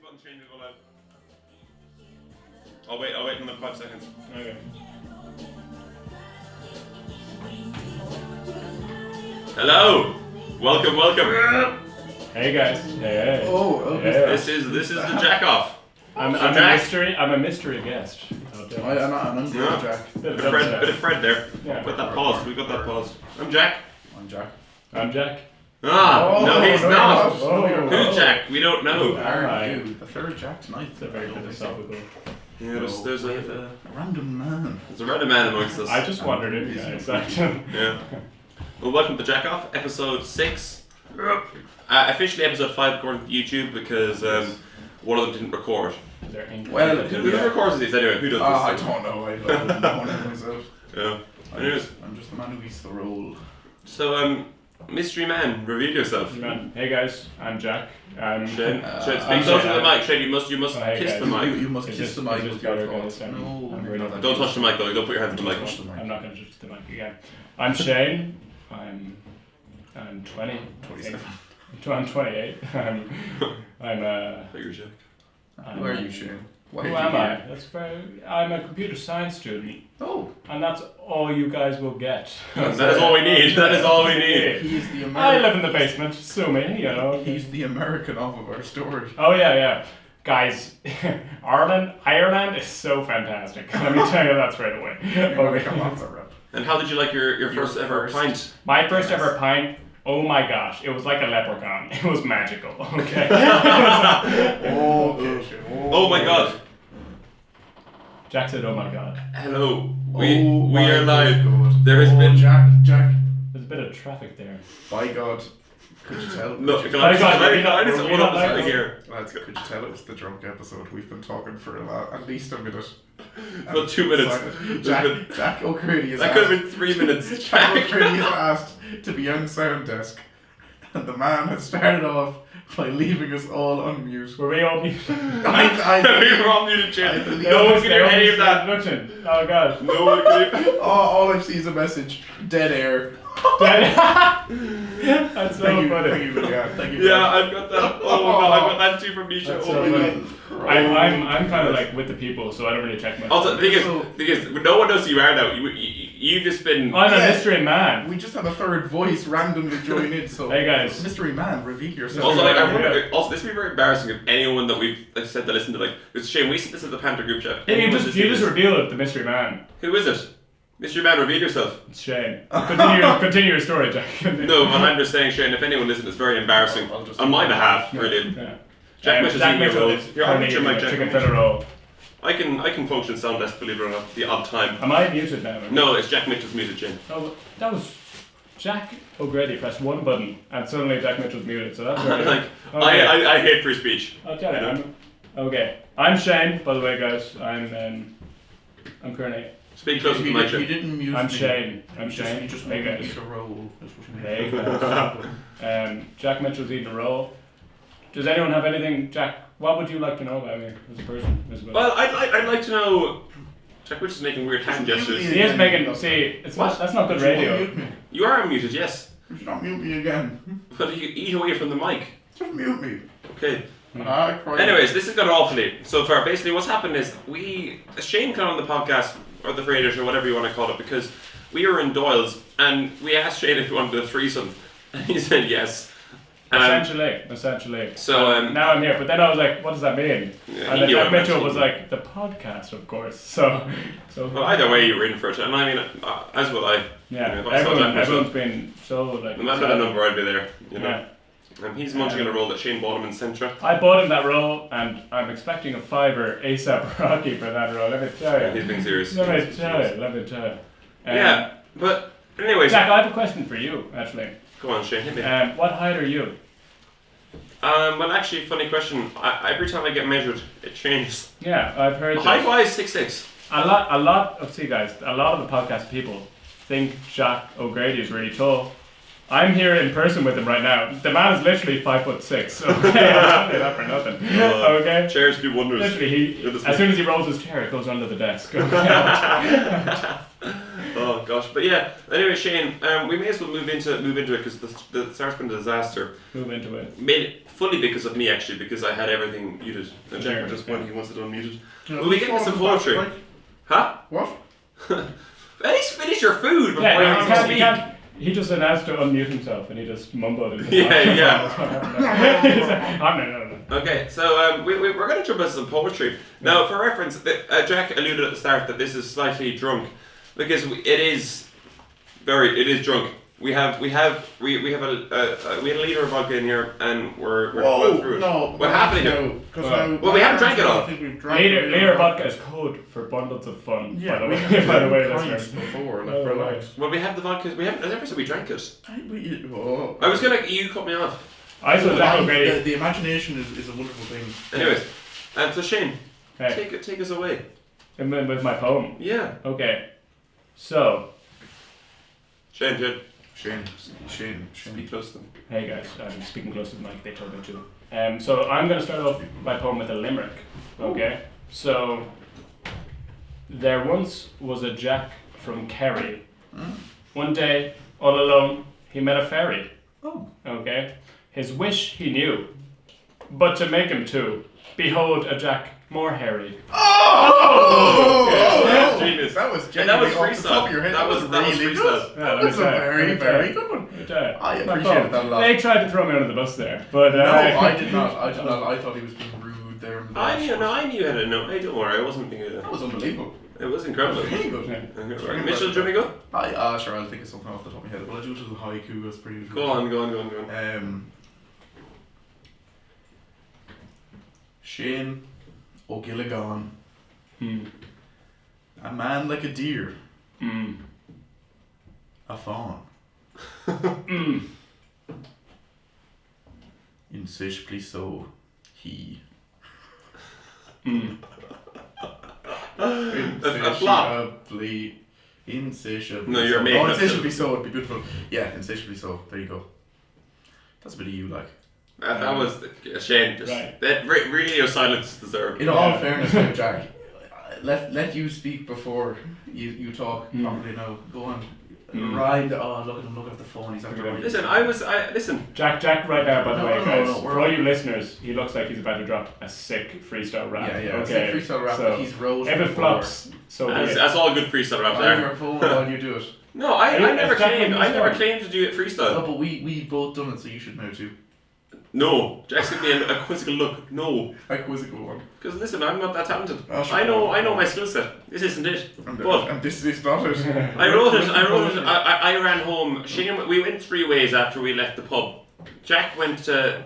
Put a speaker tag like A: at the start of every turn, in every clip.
A: button change will go loud. I'll wait another 5 seconds.
B: Okay.
A: Hello! Welcome!
B: Hey guys. Hey.
C: Okay.
A: This is the jack off.
B: I'm
A: Jack?
B: a mystery guest.
C: I'm Jack.
A: Bit of Fred there.
B: Yeah.
A: Got that pause. We got that pause. I'm Jack.
C: I'm Jack.
B: I'm Jack.
A: No, he's not.
B: Oh.
A: Who's Jack? We don't know.
C: Who are
B: Alright.
C: you? The third Jack tonight.
B: It's a very philosophical.
A: Yeah, there's a
C: random man.
A: random man amongst us.
B: I just wandered in, guys.
A: Yeah. Well, welcome to Jack Off, episode 6. Officially episode 5 according to YouTube because one of them didn't record.
C: Well,
A: Who records these anyway? Who does this?
C: I don't know. I don't know myself.
A: Yeah. Anyways,
C: I'm just the man who eats the roll.
A: so mystery man, reveal yourself.
B: Hey guys, I'm Jack.
A: Shane, speak
B: I'm
A: close to
B: Shane.
A: the mic. Shane, you must
B: Hey,
A: kiss
B: guys.
A: the mic.
C: You must
B: Is
C: kiss
B: this-
C: the mic
B: is this
C: with your
B: better,
C: thoughts.
B: guys?
C: No,
B: I'm
C: you're
B: really-
C: not
A: Don't touch the mic though. Don't put your hands on the mic.
C: Touch the mic.
B: I'm not going to touch the mic again. I'm Shane. I'm 20.
C: 27.
B: I'm 28. I'm
A: Figure Jack.
C: Who are you, Shane? Why
B: Who
C: are you
B: am I?
C: here?
B: I'm a computer science student,
C: Oh,
B: and that's all you guys will get.
A: That is all we need. That is all we need.
C: he's the
B: I
C: American.
B: live in the basement, sue me, you know.
C: He's the American of our story.
B: Oh yeah. Guys, Ireland is so fantastic. Let me tell you that straight away.
C: You're gonna come
B: Okay.
C: off that rap.
A: And how did you like your first ever
C: first.
A: pint?
B: My first ever pint, oh my gosh, it was like a leprechaun. It was magical, okay?
C: Okay, Shane.
A: Oh my god.
B: Jack said, oh my god.
A: Hello.
C: Oh
A: We
C: my
A: are live.
C: God.
A: There has
C: Oh,
A: been
C: Jack.
B: There's a bit of traffic there.
C: By God. Could you tell?
A: No,
C: Could
A: can
C: you,
A: I
B: By God,
A: just
B: we don't-
A: hold
B: we
A: on
B: don't
A: a
B: like
A: second
B: it.
A: here?
C: lads, could you tell it was the drunk episode? We've been talking for at least a minute.
A: About 2 minutes.
C: Jack O'Grady is
A: That could have been 3 minutes.
C: Jack O'Grady is asked to be on sound desk, and the man has started off by leaving us all unmute.
B: Were we all muted?
A: We were all muted,
C: I
A: Shane.
C: believe-
A: No one can hear any of that.
B: Introduction. Oh gosh.
A: No one can hear.
C: All I see is a message: dead air.
B: That's so
C: Thank you,
B: funny.
C: Leanne. Thank you.
A: Yeah, I've got that. Oh no, I've got that too from Nisha.
B: That's
A: Oh
B: so
A: my
B: funny.
A: god.
B: I'm kind of like with the people, so I don't really check my.
A: Also, the thing is, no one knows who you are now. You've just been.
B: I'm a
C: Yeah.
B: mystery man.
C: We just had a third voice randomly join in, so
B: Hey, guys.
C: mystery man, reveal yourself.
A: Also, like, I
B: Yeah.
A: wonder. Also, this would be very embarrassing if anyone that we've said to listen to, like, it's Shane. We said this at the Panther group chat.
B: Hey, you
A: Anyone
B: just
A: listening to this-
B: revealed the mystery man.
A: Who is it? Mr. Man, reveal yourself.
B: It's Shane. Continue your story, Jack.
A: No, but I'm just saying, Shane. If anyone listens, it's very embarrassing
C: I'll just-
A: on my behalf. Really.
B: Yeah.
A: Jack Mitchell's
B: Jack
A: eating your
B: Mitchell
A: roll.
B: is
A: Here, I'll
B: currently
A: put your mic,
B: eating a
A: Jack.
B: chicken fillet roll.
A: I can function sound less, believe it or not, the odd time.
B: Am I muted now?
A: No, it's Jack Mitchell's muted, Shane.
B: Oh, that was Jack O'Grady pressed one button and suddenly Jack Mitchell's muted, so that's very
A: Like,
B: Okay.
A: I hate free speech.
B: I'll tell you. I'm Shane, by the way, guys. I'm currently.
A: Speak closer to the mic,
C: He
A: Shane.
C: didn't mute
B: I'm
C: me.
B: Shane. I'm
C: He
B: Shane.
C: just
B: Hey
C: wanted me
B: guys.
C: to roll. That's what he
B: Hey
C: meant.
B: guys. Jack Mitchell's eating a roll. Does anyone have anything, Jack? What would you like to know about me as a person?
A: Well, I'd like to know. Jack Mitchell's making weird hand gestures.
B: He is making. See, it's not. That's not good
C: Would you
B: radio.
C: mute me?
A: You are muted, yes.
C: Would you not mute me again?
A: But you eat away from the mic.
C: Just mute me.
A: Okay.
C: I cry.
A: Anyways, this has gone awfully so far. Basically, what's happened is Shane came on the podcast, or the radio show, whatever you want to call it, because we were in Doyle's, and we asked Shane if he wanted a threesome, and he said yes.
B: Essentially.
A: So,
B: now I'm here, but then I was like, what does that mean?
A: Yeah,
B: And
A: he
B: then
A: knew
B: Jack
A: what it meant.
B: Mitchell was like, the podcast, of course. So.
A: Well, either way, you were in for it, and I mean, as will I.
B: Yeah,
A: If I saw Jack Mitchell,
B: everyone's been so like.
A: no matter the number, I'd be there. You know.
B: Yeah.
A: And he's munching on a roll that Shane bought him in Centra.
B: I bought him that roll, and I'm expecting a $5 ASAP Rocky for that roll. Let me tell
A: Yeah,
B: you.
A: he's being serious.
B: Let me tell you.
A: Yeah, but anyways,
B: Jack, I have a question for you, actually.
A: go on, Shane, hit me.
B: What height are you?
A: Well, actually, funny question. Every time I get measured, it changes.
B: Yeah, I've heard.
A: Height-wise, 6'6".
B: A lot of guys. A lot of the podcast people think Jack O'Grady is really tall. I'm here in person with him right now. The man is literally 5'6". Okay, I'll tell you that for nothing. Okay.
A: Chairs do wonders.
B: Literally, as soon as he rolls his chair, it goes under the desk. Okay.
A: Oh, gosh. But yeah. Anyway, Shane, we may as well move into it because the start's been a disaster.
B: Move into it.
A: Made fully because of me actually, because I had everything muted. And Jack just when he wants it unmuted. Will we get into some poetry? Huh?
C: What?
A: At least finish your food before
B: Yeah,
A: you
B: he can't,
A: speak.
B: he can't. He just announced to unmute himself, and he just mumbled. In his
A: Yeah.
B: No.
A: Okay, so we're going to jump into some poetry. Now, for reference, Jack alluded at the start that this is slightly drunk because it is drunk. We have a litre of vodka in here, and we're going through it.
C: No,
A: We're halfway
C: no,
A: well, we haven't drank it all.
C: I think we've drank
B: Later vodka is code for bundles of fun.
C: Yeah,
B: by the
C: we
B: way,
C: have
B: by the way,
C: pints
B: listeners.
C: before. Like,
B: Oh,
C: relax.
A: Well, we have the vodka. We haven't. I never said we drank it.
C: Oh.
A: I was gonna. You cut me off.
B: I saw Jack O'Grady.
C: The imagination is a wonderful thing.
A: Anyways, so Shane,
B: Hey,
A: take us away.
B: with my poem.
A: Yeah.
B: Okay, so
A: Shane.
C: Shane.
A: Speak close to them.
B: hey guys, I'm speaking close to the mic. They told me to. So I'm going to start off my poem with a limerick. Okay, so there once was a Jack from Kerry. One day, all alone, he met a fairy.
C: Oh.
B: Okay, his wish he knew, but to make him two, behold a Jack more hairy.
A: Genius.
C: That was
A: And
C: genuinely
A: that was
C: off the top of your head.
A: That was
C: really
A: freestyle.
C: good.
B: Yeah,
C: That was a very, very good one. I appreciated that a lot.
B: They tried to throw me under the bus there, but
C: No, I did not. I thought he was being rude there.
A: I knew how to know. Hey, don't worry, I wasn't being
C: That was unbelievable.
A: It was incredible.
C: That was really good.
B: Yeah.
A: Okay, right. Mitchell, do you want me to go?
C: Sure, I'll think of something off the top of my head. Well, I do the haiku, that's pretty good.
A: Go on.
C: Shane Gilligan.
B: Hmm.
C: A man like a deer.
B: Hmm.
C: A fawn.
B: Hmm.
C: Insatiably so. He.
B: Hmm.
A: A flop.
C: Insatiably.
A: No, you're
C: so.
A: making
C: Oh,
A: up
C: insatiably so would be beautiful. Yeah, insatiably so. There you go. That's a bit of you, like.
A: That was a shame.
B: Right.
A: That radio silence deserved.
C: In all fairness, now, Jack, let you speak before you talk properly now. Go on. Rhyme. Oh, look at him. Look at the phone. He's after writing.
A: Listen.
B: Jack right now, by the way, guys,
C: no,
B: for all you listeners, he looks like he's about to drop a sick freestyle rap.
C: Yeah.
B: Okay.
C: It's a freestyle rap
B: so
C: that he's wrote.
B: if it flops, so
A: That's all good freestyle rap
C: On
A: there.
C: your phone while you do it.
A: No, I never
B: Jack
A: claimed.
B: on his
A: I never
B: phone?
A: claimed to do it
C: No,
A: freestyle.
C: but we both done it, so you should know too.
A: No, Jack's giving me a quizzical look. No,
C: A quizzical one.
A: because listen, I'm not that talented.
C: Oh, sure.
A: I know my skill set. This isn't it. But
C: And this is not it.
A: I wrote it. I ran home. Shane, we went 3 ways after we left the pub. Jack went to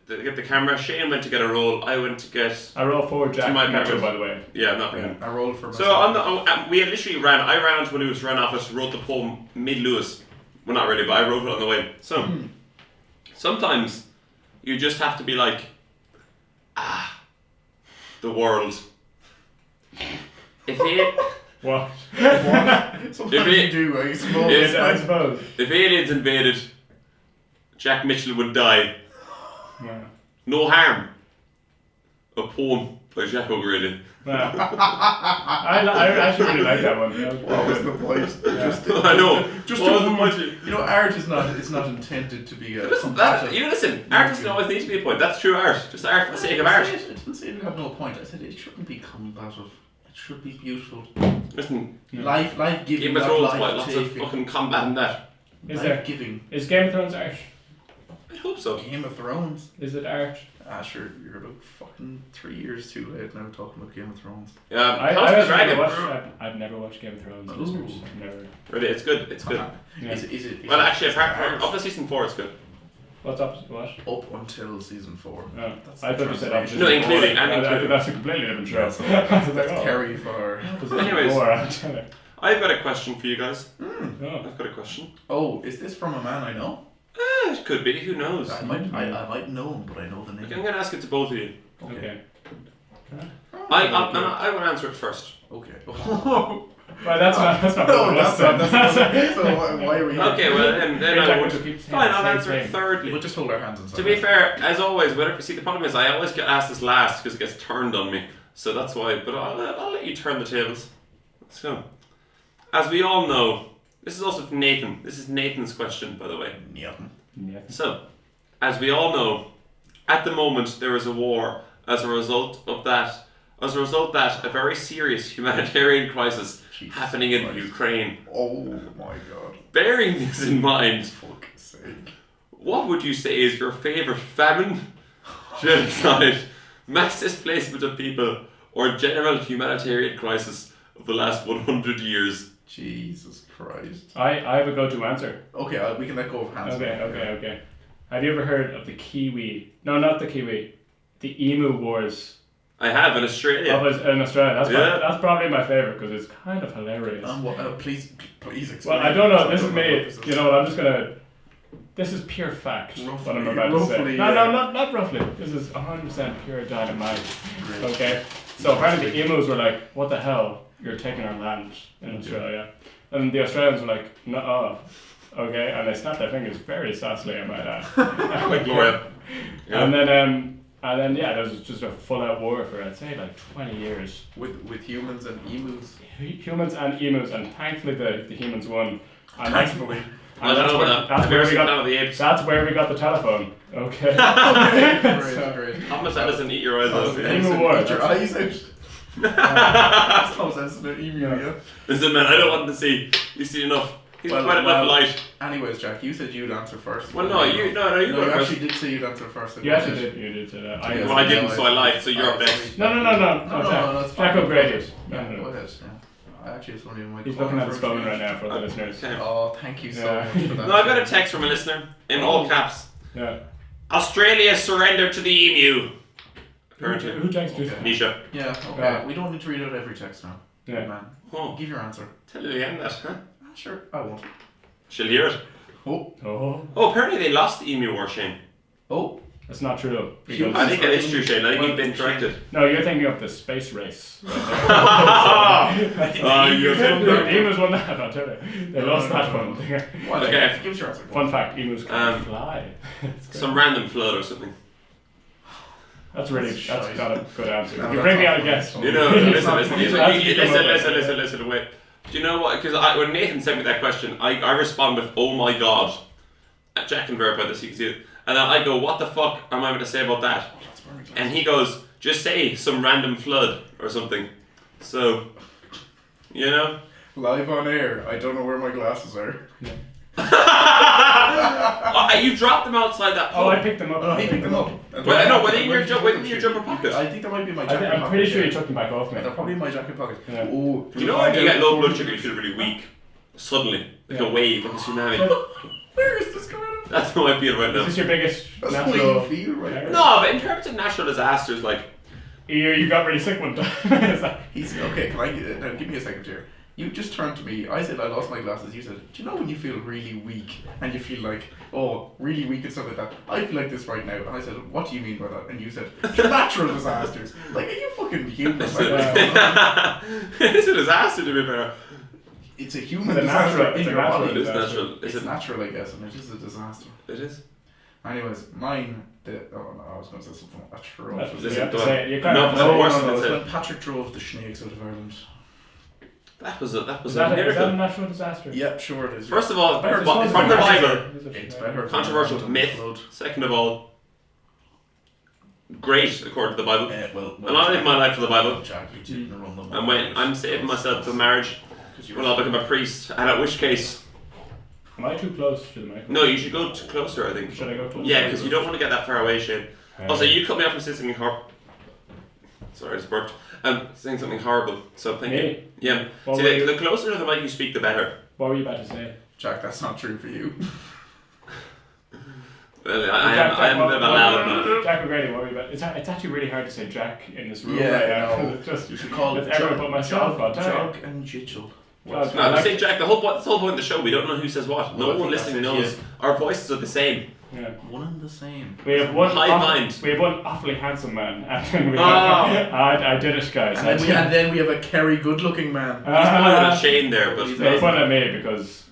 A: get the camera. Shane went to get a roll. I went to get.
B: I roll forward Jack
A: To my
B: Metro,
A: purpose.
B: by the way.
A: Yeah, not for him.
C: I rolled for myself.
A: So we had literally ran. I ran onto Lewis, ran off us, wrote the poem mid Lewis. Well, not really, but I wrote it on the way. So sometimes you just have to be like, the world. If it.
B: What?
C: Sometimes
A: If it-
C: you do, I suppose.
A: Yes,
B: I suppose.
A: If aliens invaded, Jack Mitchell would die.
B: Yeah.
A: No harm. A poem by Jack O'Grady.
B: Yeah. I actually really like that one.
C: What was the point? Just
A: I know.
C: Just
A: What was
C: to
A: the point?
C: You know, art is not intended to be a
A: Listen,
C: combative.
A: listen. Art doesn't always need to be a point. That's true art. Just art for the sake of art.
C: I didn't say it had no point. I said it shouldn't be combative. It should be beautiful.
A: Listen,
C: Life giving.
A: Game of Thrones, quite lots of fucking combat in that.
B: Is
C: Life
B: there?
C: giving.
B: Is Game of Thrones art?
A: I hope so.
C: Game of Thrones.
B: Is it art?
C: Sure, you're about fucking 3 years too late now talking about Game of Thrones.
A: House of the Dragon.
B: I've never watched Game of Thrones.
C: Ooh.
B: Listeners. Never.
A: Really, it's good. It's good.
B: Yeah.
C: Is it
A: Well, actually, apart
C: art
A: from up to season 4, it's good.
B: What's up? What?
C: up until season 4?
B: Oh,
C: That's
B: I
C: the
B: thought you said
C: translation.
A: No,
B: opposite.
A: including- and
B: I
A: including.
B: think that's a completely different show.
C: Yeah, so that's Kerry for.
A: Anyways.
B: Anyways.
A: I've got a question for you guys.
B: Oh.
A: I've got a question.
C: Oh, is this from a man I know?
A: It could be. Who knows?
C: I might know him, but I know the name.
A: Okay, I'm going to ask it to both of you.
B: Okay.
A: I will answer it first.
C: Okay.
B: Well, that's not.
C: No,
B: what
C: that's
B: it was
C: not.
B: then.
C: So why are we here?
A: Okay, well then
B: Hey,
A: I
B: Jack,
A: would.
B: we'll keep saying
A: Fine,
B: the
A: I'll
B: same
A: answer it
B: thing.
A: thirdly.
C: We'll just hold our hands inside.
A: To be fair, as always, whenever see the problem is I always get asked this last because it gets turned on me, so that's why. But I'll let you turn the tables. Let's go. As we all know, This is also from Nathan. This is Nathan's question, by the way.
C: Yeah.
A: So, as we all know, at the moment there is a war as a result that a very serious humanitarian crisis
C: Jesus
A: happening in
C: Christ.
A: Ukraine.
C: Oh my god.
A: Bearing this in mind,
C: Fuck's sake.
A: what would you say is your favourite famine, genocide, mass displacement of people, or general humanitarian crisis of the last 100 years?
C: Jesus Christ.
B: I have a go-to answer.
C: Okay, we can let go of Hans.
B: Okay. Have you ever heard of the Kiwi? No, not the Kiwi. The Emu Wars
A: I have in Australia.
B: in Australia.
A: Yeah.
B: That's probably my favourite because it's kind of hilarious.
C: Please explain.
B: Well, I don't know.
C: I
B: This
C: don't
B: is
C: know
B: me.
C: what this is.
B: You know what? I'm just gonna. This is pure fact. What I'm about to say.
C: Roughly,
B: No,
C: yeah.
B: not roughly. This is 100% pure dynamite.
C: Great.
B: Okay. So apparently the emus were like, "What the hell? You're taking our land in Australia," and the Australians were like, "No." Okay, and they snapped their fingers very sassily, I might add.
A: Like Gloria. Yeah.
B: And then yeah, there was just a full-out war for I'd say like 20 years.
C: With humans and emus.
B: Humans and emus, and thankfully the humans won. And
C: Thankfully.
A: I don't know about that.
B: That's
A: I've
B: where
A: never
B: we
A: seen
B: got.
A: Planet of the Apes.
B: That's where we got the telephone. Okay.
C: Great.
A: Thomas Edison, eat your eyes out.
B: Emu war.
C: Get your eyes out. That's Thomas Edison, an emu, yeah.
A: Listen, man, I don't want to see. You've seen enough. He's quite enough light.
C: Anyways, Jack, you said you'd answer first.
A: Well, no, you go
C: you
A: first.
C: actually did say you'd answer first.
B: You actually did. You did say that.
C: Yes.
A: Well, I didn't, so I lied. So you're up next.
B: No.
C: That's
B: Jack
C: fine.
B: O'Grady.
C: Yeah,
B: No.
C: go ahead. Yeah. I actually just wanted my
B: He's looking at his phone right now for the listeners.
A: Okay.
C: Oh, thank you so
B: Yeah.
C: much for that.
A: No, I got a text from a listener in all caps.
B: Yeah.
A: Australia surrendered to the emu. Apparently.
B: Who texted you?
C: Okay.
A: Nisha.
C: Yeah, okay.
B: Yeah.
C: We don't need to read out every text now.
B: Yeah.
C: Man.
A: Oh,
C: Give your answer.
A: tell you again that, huh?
C: Sure, I won't.
A: She'll hear it.
C: Oh.
B: Oh.
A: Oh, apparently they lost the emu war, Shane.
C: Oh.
B: That's not true.
C: Humans
A: I think
C: are
A: it is true, Shane. I think
C: Well,
A: you've been corrected.
B: No, you're thinking of the space race. Right
A: Oh, you're
B: there. The emus won that, I'll tell you. They lost that one.
C: What?
A: Okay.
C: Give us your answer.
B: Fun fact, emus can fly. It's great.
A: Some random flood or something.
B: That's
C: Shite.
B: not a good answer.
C: No,
B: You
C: that's
B: bring me
C: not
B: out a
C: funny.
B: guess.
A: You know, listen, wait. Do you know what? Because when Nathan sent me that question, I respond with, "Oh my god." Jack can verify this, you can see it. And then I go, "What the fuck am I going to say about that?" And he goes, "Just say some random flood or something." So, you know.
C: Live on air. I don't know where my glasses are.
A: Oh, you dropped them outside that
B: Oh,
A: pub.
B: I picked them up.
C: He picked them up.
A: Well, no, within your jumper pocket.
C: I think that might be my jacket
B: I'm
C: pocket.
B: pretty sure
C: yeah.
B: you took them back off me.
C: They're probably in my jacket pocket.
B: Yeah.
C: Oh,
A: You know when you get low blood sugar, you feel really weak. Suddenly, like a
B: Yeah.
A: wave, like a tsunami.
C: Where is this coming from?
A: That's how I feel right
B: Is
A: now.
B: this your biggest
C: That's the way
B: natural...
C: you feel right now.
A: No, but in terms of natural disasters, like,
B: You got really sick one time. Is that-
C: He's okay. Can I now give me a second here? You just turned to me. I said I lost my glasses. You said, "Do you know when you feel really weak and you feel like really weak and stuff like that?" I feel like this right now. And I said, "What do you mean by that?" And you said, "Natural disasters." Like, are you fucking human?
A: it's
C: Right now?
A: a disaster to be fair.
C: It's a human
B: It's a
C: disaster
B: natural-
C: in
B: it's a
C: your
B: natural
C: body.
A: It is
B: disaster.
A: natural.
C: It's
A: Is it?
C: natural, I guess, and it is a disaster.
A: It is.
C: Anyways, mine. I was going to say something atrocious.
B: You
A: Listen,
B: have to
A: go
B: say
A: on.
B: it. You kind
A: No,
B: of...
A: no, worse than
C: It's
A: it.
C: when Patrick drove the Schneeks out of Ireland.
A: That was a
B: Is that a
A: miracle.
B: natural disaster?
C: Yep, sure it is.
A: First of all,
B: Better
A: from the
B: disaster.
A: Bible,
C: It's better.
A: controversial
C: than
A: myth.
C: flood.
A: Second of all, great according to the Bible.
C: Well,
A: And I live my life for the Bible.
C: Jack, you didn't run them.
A: And when I'm saving myself for marriage, well, I'll become a priest. And at which case,
B: Am I too close to the microphone?
A: no, you should go closer. I think.
B: Should I go closer?
A: Yeah, because you don't want to get that far away, Shane. Also, you cut me off from saying something horrible. Sorry, I just burped. Saying something horrible. So thank you.
B: Me?
A: Yeah.
B: What
A: See,
B: were you-
A: the closer to the mic you speak, the better.
B: What were you about to say?
C: Jack, that's not true for you.
A: Well, I am a bit of a loud man.
B: Jack O'Grady, what were you about? It's actually really hard to say Jack in this room
C: Yeah,
B: right now.
C: no.
B: 'Cause it's just,
C: You should call
B: It's
C: it
B: everyone but myself, I'll tell you.
C: Jog and Jitchel.
B: Jog.
A: No, say Jack. The whole point of the show, we don't know who says what.
C: Well,
A: No
C: I
A: one
C: think that's
A: listening
C: it,
A: knows. Our voices are the same.
B: yeah.
C: One and the same.
B: We have one
A: Hive mind.
B: We have one awfully handsome man, and then we
A: Oh.
B: have, I did it, guys.
C: And then we have a Kerry good-looking man.
A: He's pointing at Shane there, but
B: They put at me because,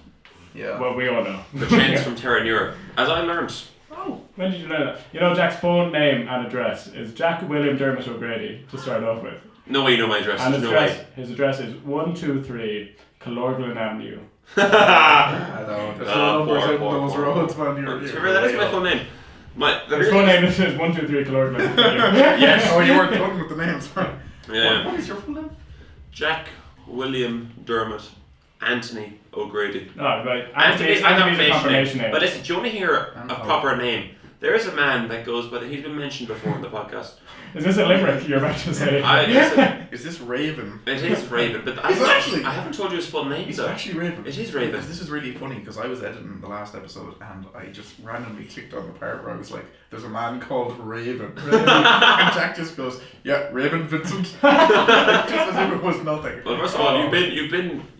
C: Yeah.
B: well, we all know.
A: the Shane's from Terra Nura, as I learned.
C: Oh.
B: When did you learn that? You know, Jack's phone name and address is Jack William Dermot O'Grady, to start off with.
A: No way you know my address.
B: And
A: There's
B: his
A: no
B: address,
A: way.
B: his address is 123 Calorglan Avenue,
C: I know. There's
A: Oh,
C: no numbers
A: poor,
C: in
A: poor,
C: those
A: poor.
C: roads, man. You're
A: That is
C: way
A: my
C: off.
A: full name.
B: His full name is 1, 2, 3 caloric.
A: Yes.
C: Oh, you weren't done with the names.
A: Yeah.
C: What is your full name?
A: Jack William Dermot Anthony O'Grady.
B: Oh, right.
A: Anthony's a
B: Anthony's
A: confirmation name.
B: name.
A: But listen, do you want to hear a
C: Anthony.
A: proper name? There is a man that goes by he's been mentioned before in the podcast.
B: Is this a limerick you're about to say?
A: Listen,
C: Is this Raven?
A: it is Raven, but
C: Is it actually?
A: I haven't told you his full name.
C: Is
A: So.
C: it actually Raven?
A: It is Raven.
C: Because this is really funny because I was editing the last episode and I just randomly clicked on the part where I was like, "There's a man called Raven," and Jack just goes, "Yeah, Raven Vincent," just as if it was nothing.
A: Well, first of all,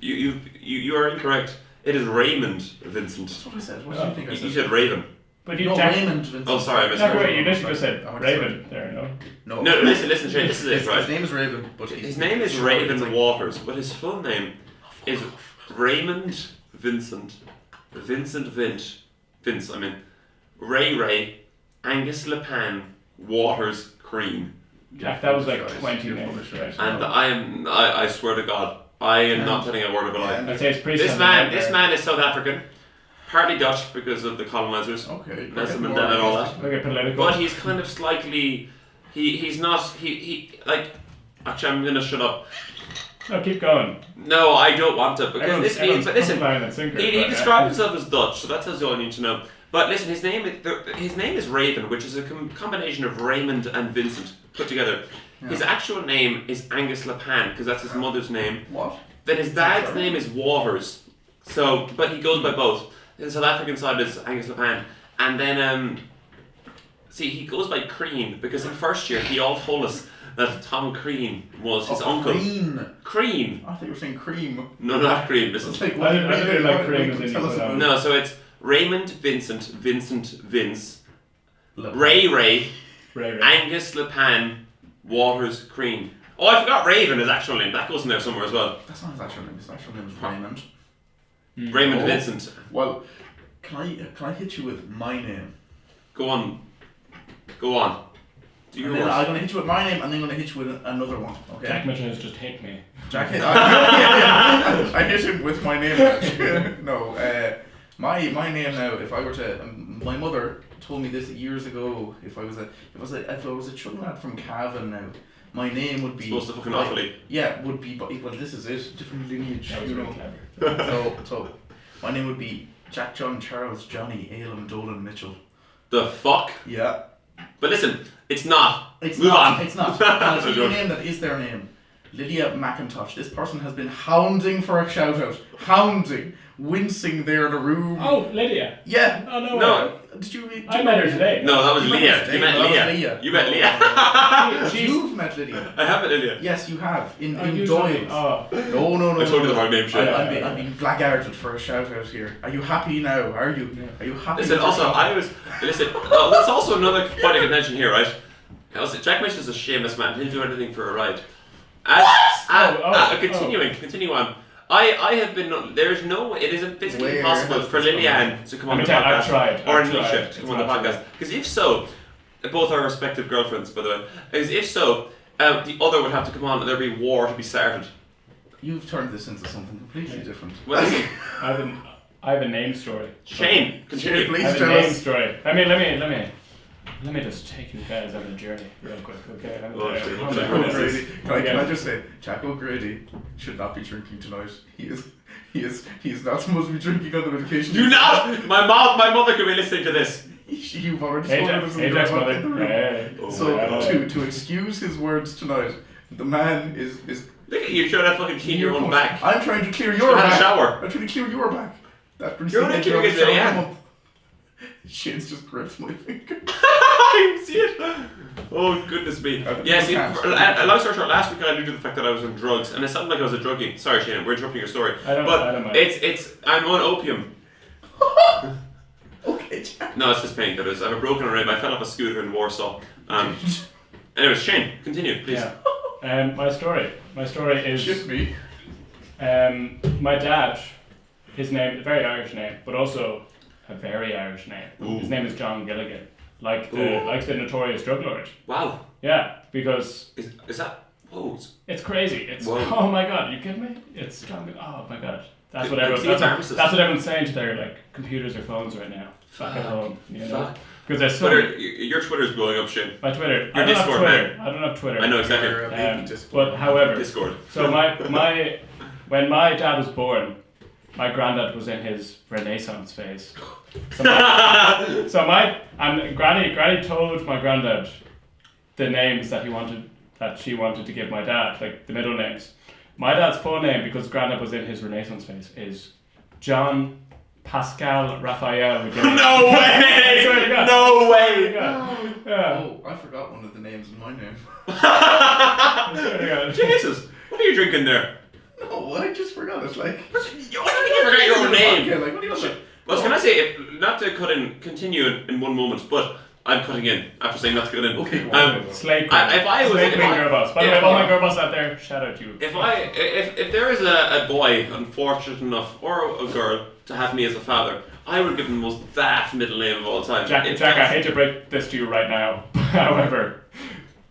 A: you are incorrect. It is Raymond Vincent.
C: That's what I said. What did you think I
A: You
C: said?
A: said Raven.
B: But you
C: No,
B: Jack-
C: Raymond Vincent.
A: Oh, sorry, I missed
B: No,
A: it.
B: wait, you literally just said
C: I went
B: Raven there, no?
C: No,
A: No, listen, Shane, this is it,
C: his
A: right?
C: name is Raven, but
A: His name is Raven Waters, but his full name is Raymond Vincent. Vince, I mean. Ray, Angus Lepan, Waters Crean.
B: Jack, that was like
C: Guys,
B: 20
C: you're
B: names.
C: full of shit.
B: Right?
A: And I swear to God, I am not telling a word of a lie.
B: I'd say it's pretty
A: This
B: self-evident.
A: man is South African, partly Dutch because of the colonizers,
C: Okay.
A: Nelson Mandela and all that.
B: Okay, political.
A: But he's kind of slightly, he's not, like, actually I'm gonna shut up.
B: No, keep going.
A: No, I don't want to, because
B: Everyone's-
A: but listen,
B: everyone's line and sinker,
A: he
B: but,
A: describes himself as Dutch, so that tells you all you need to know. But listen, his name is Raven, which is a combination of Raymond and Vincent put together. His actual name is Angus Lepan, because that's his mother's name.
C: What?
A: Then his dad's name is Waters, so but he goes by both. The South African side is Angus Lepan, and then see he goes by Crean because in first year he all told us that Tom Crean was his uncle. Crean.
C: I thought you were saying cream.
A: No, not Crean. Listen.
C: It's like,
B: I didn't really like cream as in
C: tell
B: you
C: us
B: put
C: about
B: on.
A: No, so it's Raymond Vincent Vince,
C: Le-
A: Ray
B: Ray.
A: Angus Lepan, Waters Crean. Oh, I forgot Raven, his actual name. That goes in there somewhere as well.
C: That's not his actual name. His actual name is Raymond.
A: Raymond
C: Oh.
A: Vincent.
C: Well, can I hit you with my name?
A: Go on. Do you
C: And
A: know
C: then
A: what?
C: I'm gonna hit you with my name, and then I'm gonna hit you with another one. Okay.
B: Jack Mitchell has just hit me.
C: Jack hit. I hit him with my name. Actually. No. My name now. If I were to, my mother told me this years ago. If I was a children lad from Cavan now, my name would be.
A: Supposed to fucking awfully.
C: Yeah, would be. But well, this is it. Different lineage.
B: That was
C: You
B: really
C: know.
B: clever.
C: So my name would be Jack John Charles Johnny Alan Dolan Mitchell.
A: The fuck?
C: Yeah.
A: But listen, it's not.
C: It's
A: Move
C: not.
A: on.
C: It's not. I'll tell you a name that is their name. Lydia McIntosh. This person has been hounding for a shout out. Hounding. Wincing there in a room.
B: Oh, Lydia.
C: Yeah.
B: Oh, no.
A: No.
C: Did you read?
B: I met her today.
A: No, that was
C: You met
A: Leah.
C: her today?
A: You met
C: No, that was
A: Leah.
C: Leah.
A: You met Leah.
C: You've met Lydia.
A: I have met Leah.
C: Yes, you have. In
B: You
C: Doyle.
B: told me. Oh.
C: No.
A: I told you the wrong name, shit.
C: I'm being blackguarded for a shout out here. Are you happy now? Are you? Are you happy?
A: Listen,
C: with your
A: also,
C: shout out?
A: that's also another point of contention here, right? Jack Mitchell's a shameless man. He'll do anything for a ride. Continue on. I have been. There's no. It is physically
C: Where
A: impossible
C: has
A: for
C: this
A: Lillian to come on
B: Let
A: the
B: me tell you,
A: podcast.
B: I've tried.
A: Or
B: I've
A: Anisha
B: tried.
A: to come on the
B: It's not
A: podcast. Because if so, both our respective girlfriends, by the way. Because if so, the other would have to come on, and there'd be war to be started.
C: You've turned this into something completely different.
A: Well, listen,
B: I have a name story.
A: Shane, continue.
C: Please
B: I have a
C: tell
B: name
C: us.
B: story. I mean, let me just take you guys on a journey real quick, okay? Let me
A: Oh,
B: tell you.
A: shit.
B: Oh,
A: Jack
B: my
C: O'Grady.
B: goodness.
C: Can I just say, Jack O'Grady should not be drinking tonight. He is not supposed to be drinking on the medication.
A: Do not. My mother could be listening to this.
C: You've already
B: Hey,
C: spoken
B: Jack,
C: this in
B: hey,
C: the
B: Jack's
C: room.
B: mother. Hey.
A: Oh,
C: So
A: my God.
C: to excuse his words tonight, the man is
A: Look at you trying to fucking clean your own back.
C: I'm trying to clear your
A: Had a
C: back.
A: shower.
C: I'm trying to clear your back. That
A: You're only clearing it today, yeah.
C: Shane's just gripped my finger.
A: I see it. Oh goodness me.
C: I
A: Yeah, see,
C: can't.
A: a long story short, last week I alluded to the fact that I was on drugs, and it sounded like I was a druggie. Sorry, Shane, we're interrupting your story.
B: I don't mind.
A: I'm on opium.
C: Okay, Jack.
A: No, it's just painkillers. I have a broken rib. I fell off a scooter in Warsaw. Anyways, Shane, continue, please.
B: Yeah. My story is
C: Shit me.
B: my dad. His name, a very Irish name, but also a very Irish name.
A: Ooh.
B: His name is John Gilligan, like the notorious drug lord.
A: Wow.
B: Yeah, because
A: Is that? Whoa.
B: it's crazy. It's
A: Whoa.
B: oh my god, you kidding me? It's John. Oh my god. That's what
A: Like,
B: everyone.
A: see
B: That's
A: pharmacists.
B: what everyone's saying to their like computers or phones right now. Back at home, you know.
A: Fuck.
B: Because there's so
A: Twitter, your Twitter's blowing up, Shane.
B: my Twitter.
A: Your Discord,
B: I don't have Twitter.
A: I know exactly.
C: You're a baby Discord.
B: But however,
A: Discord.
B: so when my dad was born, my granddad was in his Renaissance phase. And Granny told my granddad the names that she wanted to give my dad, like the middle names. My dad's full name, because granddad was in his Renaissance phase, is John Pascal Raphael.
A: No way!
B: Swear to God.
A: No way!
B: Yeah.
C: Oh, I forgot one of the names in my name.
B: I swear to God.
A: Jesus, what are you drinking there?
C: No, I just forgot. It's like.
A: What do you forget your own name?
C: Okay, like, what do you want?
A: Well, can I say, not to continue in one moment, but I'm cutting in after saying not to cut in.
C: Okay, go on.
B: Slay Queen.
A: If I was-
B: Slay
A: if
B: Queen
A: I-
B: girl boss. By the
A: if
B: way, all
A: I-
B: my girl boss out there, shout out to you.
A: If there is a boy unfortunate enough, or a girl, to have me as a father, I would give him the most daft middle name of all time.
B: Jack, I hate to break this to you right now. However,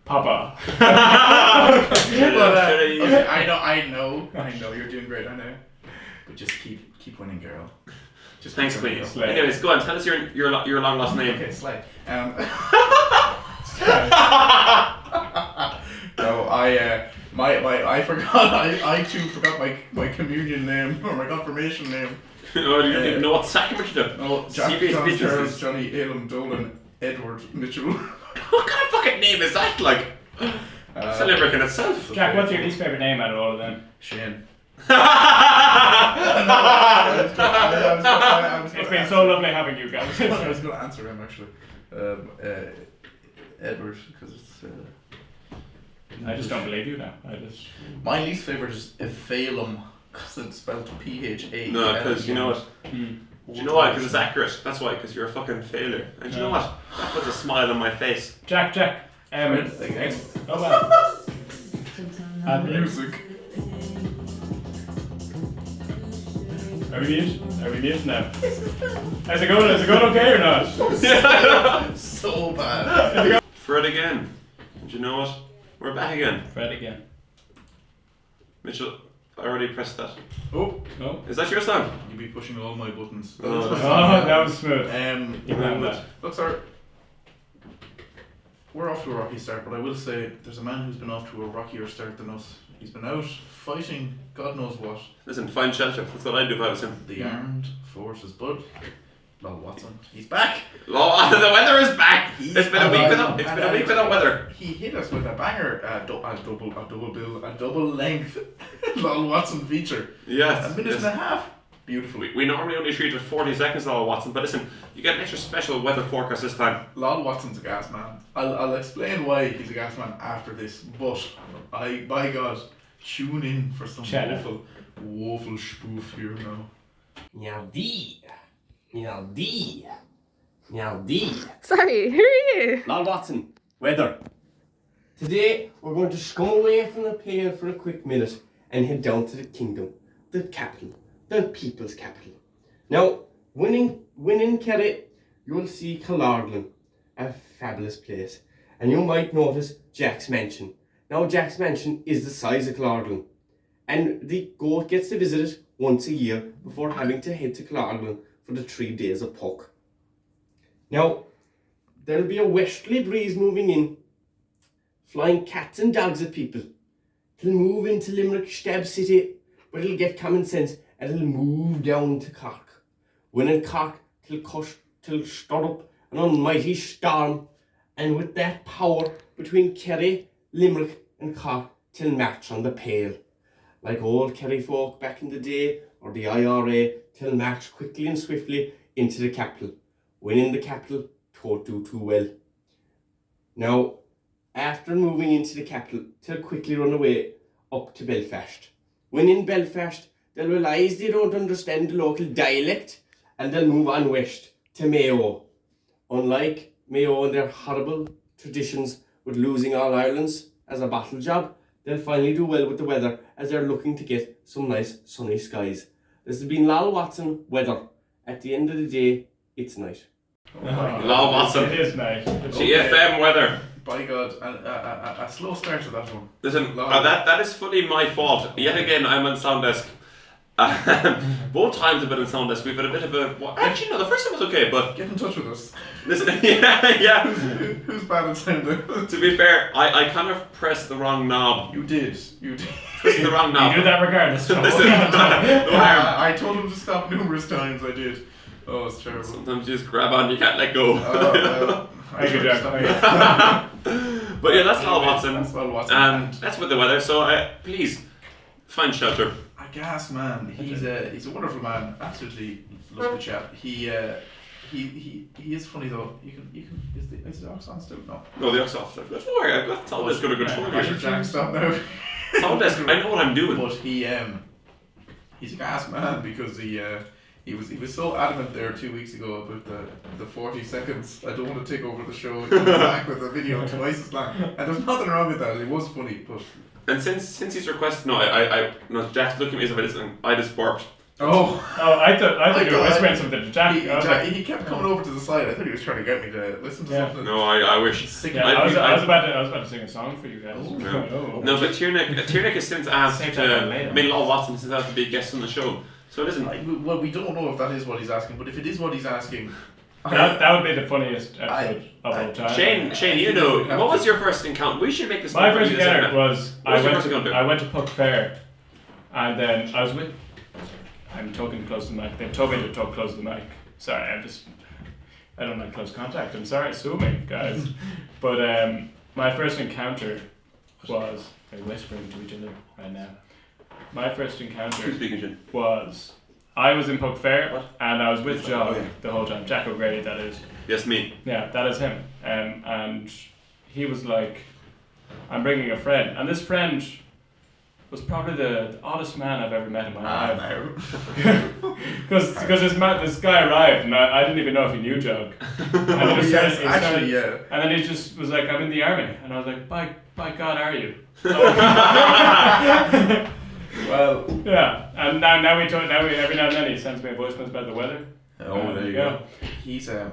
B: Papa.
C: But,
A: Should
C: okay, I know, you're doing great, I know. But just keep winning, girl. Just
A: Thanks,
C: keep
A: Queen.
C: winning, girl.
B: Slay.
A: Anyways, go on, tell us your long lost name.
C: Okay, slay. No, I forgot. I too forgot my communion name or my confirmation name.
A: Oh, you don't even know what sacrament you do.
C: Oh, Jack,
A: Serious
C: John,
A: business.
C: Charles, Johnny, Elam, Dolan, Edward, Mitchell.
A: What kind of fucking name is that? Like, it's a limerick in itself.
B: Jack, what's your least favourite name out of all of them?
C: Shane.
B: It's been so lovely having you guys.
C: I was going to answer him actually. Edward, because it's.
B: I just don't believe you now.
C: My least favourite is Ephalum, because it's spelled Pha.
A: No, because you know what? Do you know why? Because it's accurate. That's why, because you're a fucking failure. And you know what? That puts a smile on my face.
B: Jack.
C: Again.
B: Oh well.
C: Music.
B: Are we mute now? Is it going okay or not?
C: So bad.
A: Fred again. And you know what? We're back again.
B: Fred again.
A: Mitchell, I already pressed that.
C: Oh,
B: No.
A: Is that your song?
C: you be pushing all my buttons.
A: Oh,
C: That's my
B: Oh,
C: song.
B: that was smooth. You found that.
C: Look, sir. We're off to a rocky start, but I will say there's a man who's been off to a rockier start than us. He's been out fighting God knows what.
A: Listen, find shelter. That's what I'd do if I was him.
C: The armed forces, bud. Lol Watson. He's back.
A: Oh, the weather is back. It's been a week without weather.
C: He hit us with a banger, a double length Lol Watson feature.
A: Yes.
C: A minute and a half. Beautiful.
A: We normally only treat it 40 seconds, Lol Watson, but listen, you get an extra special weather forecast this time.
C: Lol Watson's a gas man. I'll explain why he's a gas man after this, but by God, tune in for some
B: Cheddar.
C: woeful spoof here now.
D: Meow-dee.
E: Sorry, who are you?
D: Lol Watson, weather. Today we're going to scum away from the pail for a quick minute and head down to the kingdom, the capital, the people's capital. Now, when in Kerry, you'll see Killarney, a fabulous place, and you might notice Jack's Mansion. Now, Jack's Mansion is the size of Killarney, and the goat gets to visit it once a year before having to head to Killarney for the 3 days of puck. Now, there'll be a westerly breeze moving in, flying cats and dogs at people. It'll move into Limerick Stab City, but it'll get common sense and it'll move down to Cork. When in Cork, till stir up an almighty storm, and with that power between Kerry, Limerick and Cork, till march on the pale. Like old Kerry folk back in the day, or the IRA, till march quickly and swiftly into the capital. When in the capital, don't do too well. Now, after moving into the capital, they'll quickly run away up to Belfast. When in Belfast, they'll realise they don't understand the local dialect, and they'll move on west to Mayo. Unlike Mayo and their horrible traditions with losing all Ireland's as a battle job, they'll finally do well with the weather as they're looking to get some nice sunny skies. This has been Lol Watson weather. At the end of the day, it's night.
A: Lol Watson.
B: It is nice.
A: GFM weather.
C: By God, a slow start to that one.
A: Listen,
C: Lol.
A: that is fully my fault. Yet again, I'm on sound desk. Both times I've been in sound desk, we've had a bit of a. Well, actually, no, the first time was okay, but
C: Get in touch with us.
A: listen, yeah.
C: Who's bad at sound desk?
A: To be fair, I kind of pressed the wrong knob.
C: You did.
A: Pressed the wrong knob.
B: You do that regardless. Tom.
A: Listen, no harm.
C: I told him to stop numerous times. I did. Oh, it's terrible.
A: Sometimes you just grab on, you can't let go.
C: Well, I
B: Thank you,
C: tried to
B: Jack.
C: stop
B: Thank
C: it.
A: But yeah, that's Lal
C: Anyways,
A: Watson.
C: that's Lal Watson.
A: And that's with the weather. So please find shelter.
C: A gas man. He's a wonderful man. Absolutely love the chap. He is funny though. You can is the ox on still? No.
A: No, the ox off. Don't worry, I've got sound desk under control.
C: I should Jack stop now.
A: Sound desk, I know what I'm doing.
C: But he's a gas man because he was so adamant there 2 weeks ago about the 40 seconds. I don't want to take over the show and come back with a video twice as long. And there's nothing wrong with that. It was funny, but
A: And since he's requested, no, Jack's looking at me as if I listening. I just burped.
B: Oh, I thought you were whispering something to Jack. I was like,
C: he kept coming over to the side. I thought he was trying to get me to listen to something.
A: No, I wish.
B: yeah, I was about to sing a song for you guys.
C: Oh.
A: No, but Tiernick has since asked
B: Save that for later.
A: I mean, Lal Watson has asked to be a guest on the show. So listen,
C: Well, we don't know if that is what he's asking, but if it is what he's asking,
B: That would be the funniest episode of all time.
A: Shane, you know, what was your first encounter? We should make this.
B: My first encounter was
A: What was your first encounter?
B: I went to Puck Fair, and then I was with. I'm talking close to the mic. They told me to talk close to the mic. Sorry, I don't like close contact. I'm sorry, sue me, guys. But my first encounter was. They're whispering to each other right now. My first encounter
A: Who's speaking, Shane?
B: was. I was in Puck Fair,
A: What?
B: and I was with Jog the whole time. Jack O'Grady, that is.
A: Yes, me.
B: Yeah, that is him. And he was like, I'm bringing a friend. And this friend was probably the oddest man I've ever met in my life. Because this guy arrived, and I didn't even know if he knew Jog. And he
C: Yes,
B: started-
C: actually, yeah.
B: And then he just was like, I'm in the army. And I was like, by God, are you?
C: Well,
B: Yeah. And now we every now and then he sends me a voice note about the weather.
C: there you go. He's a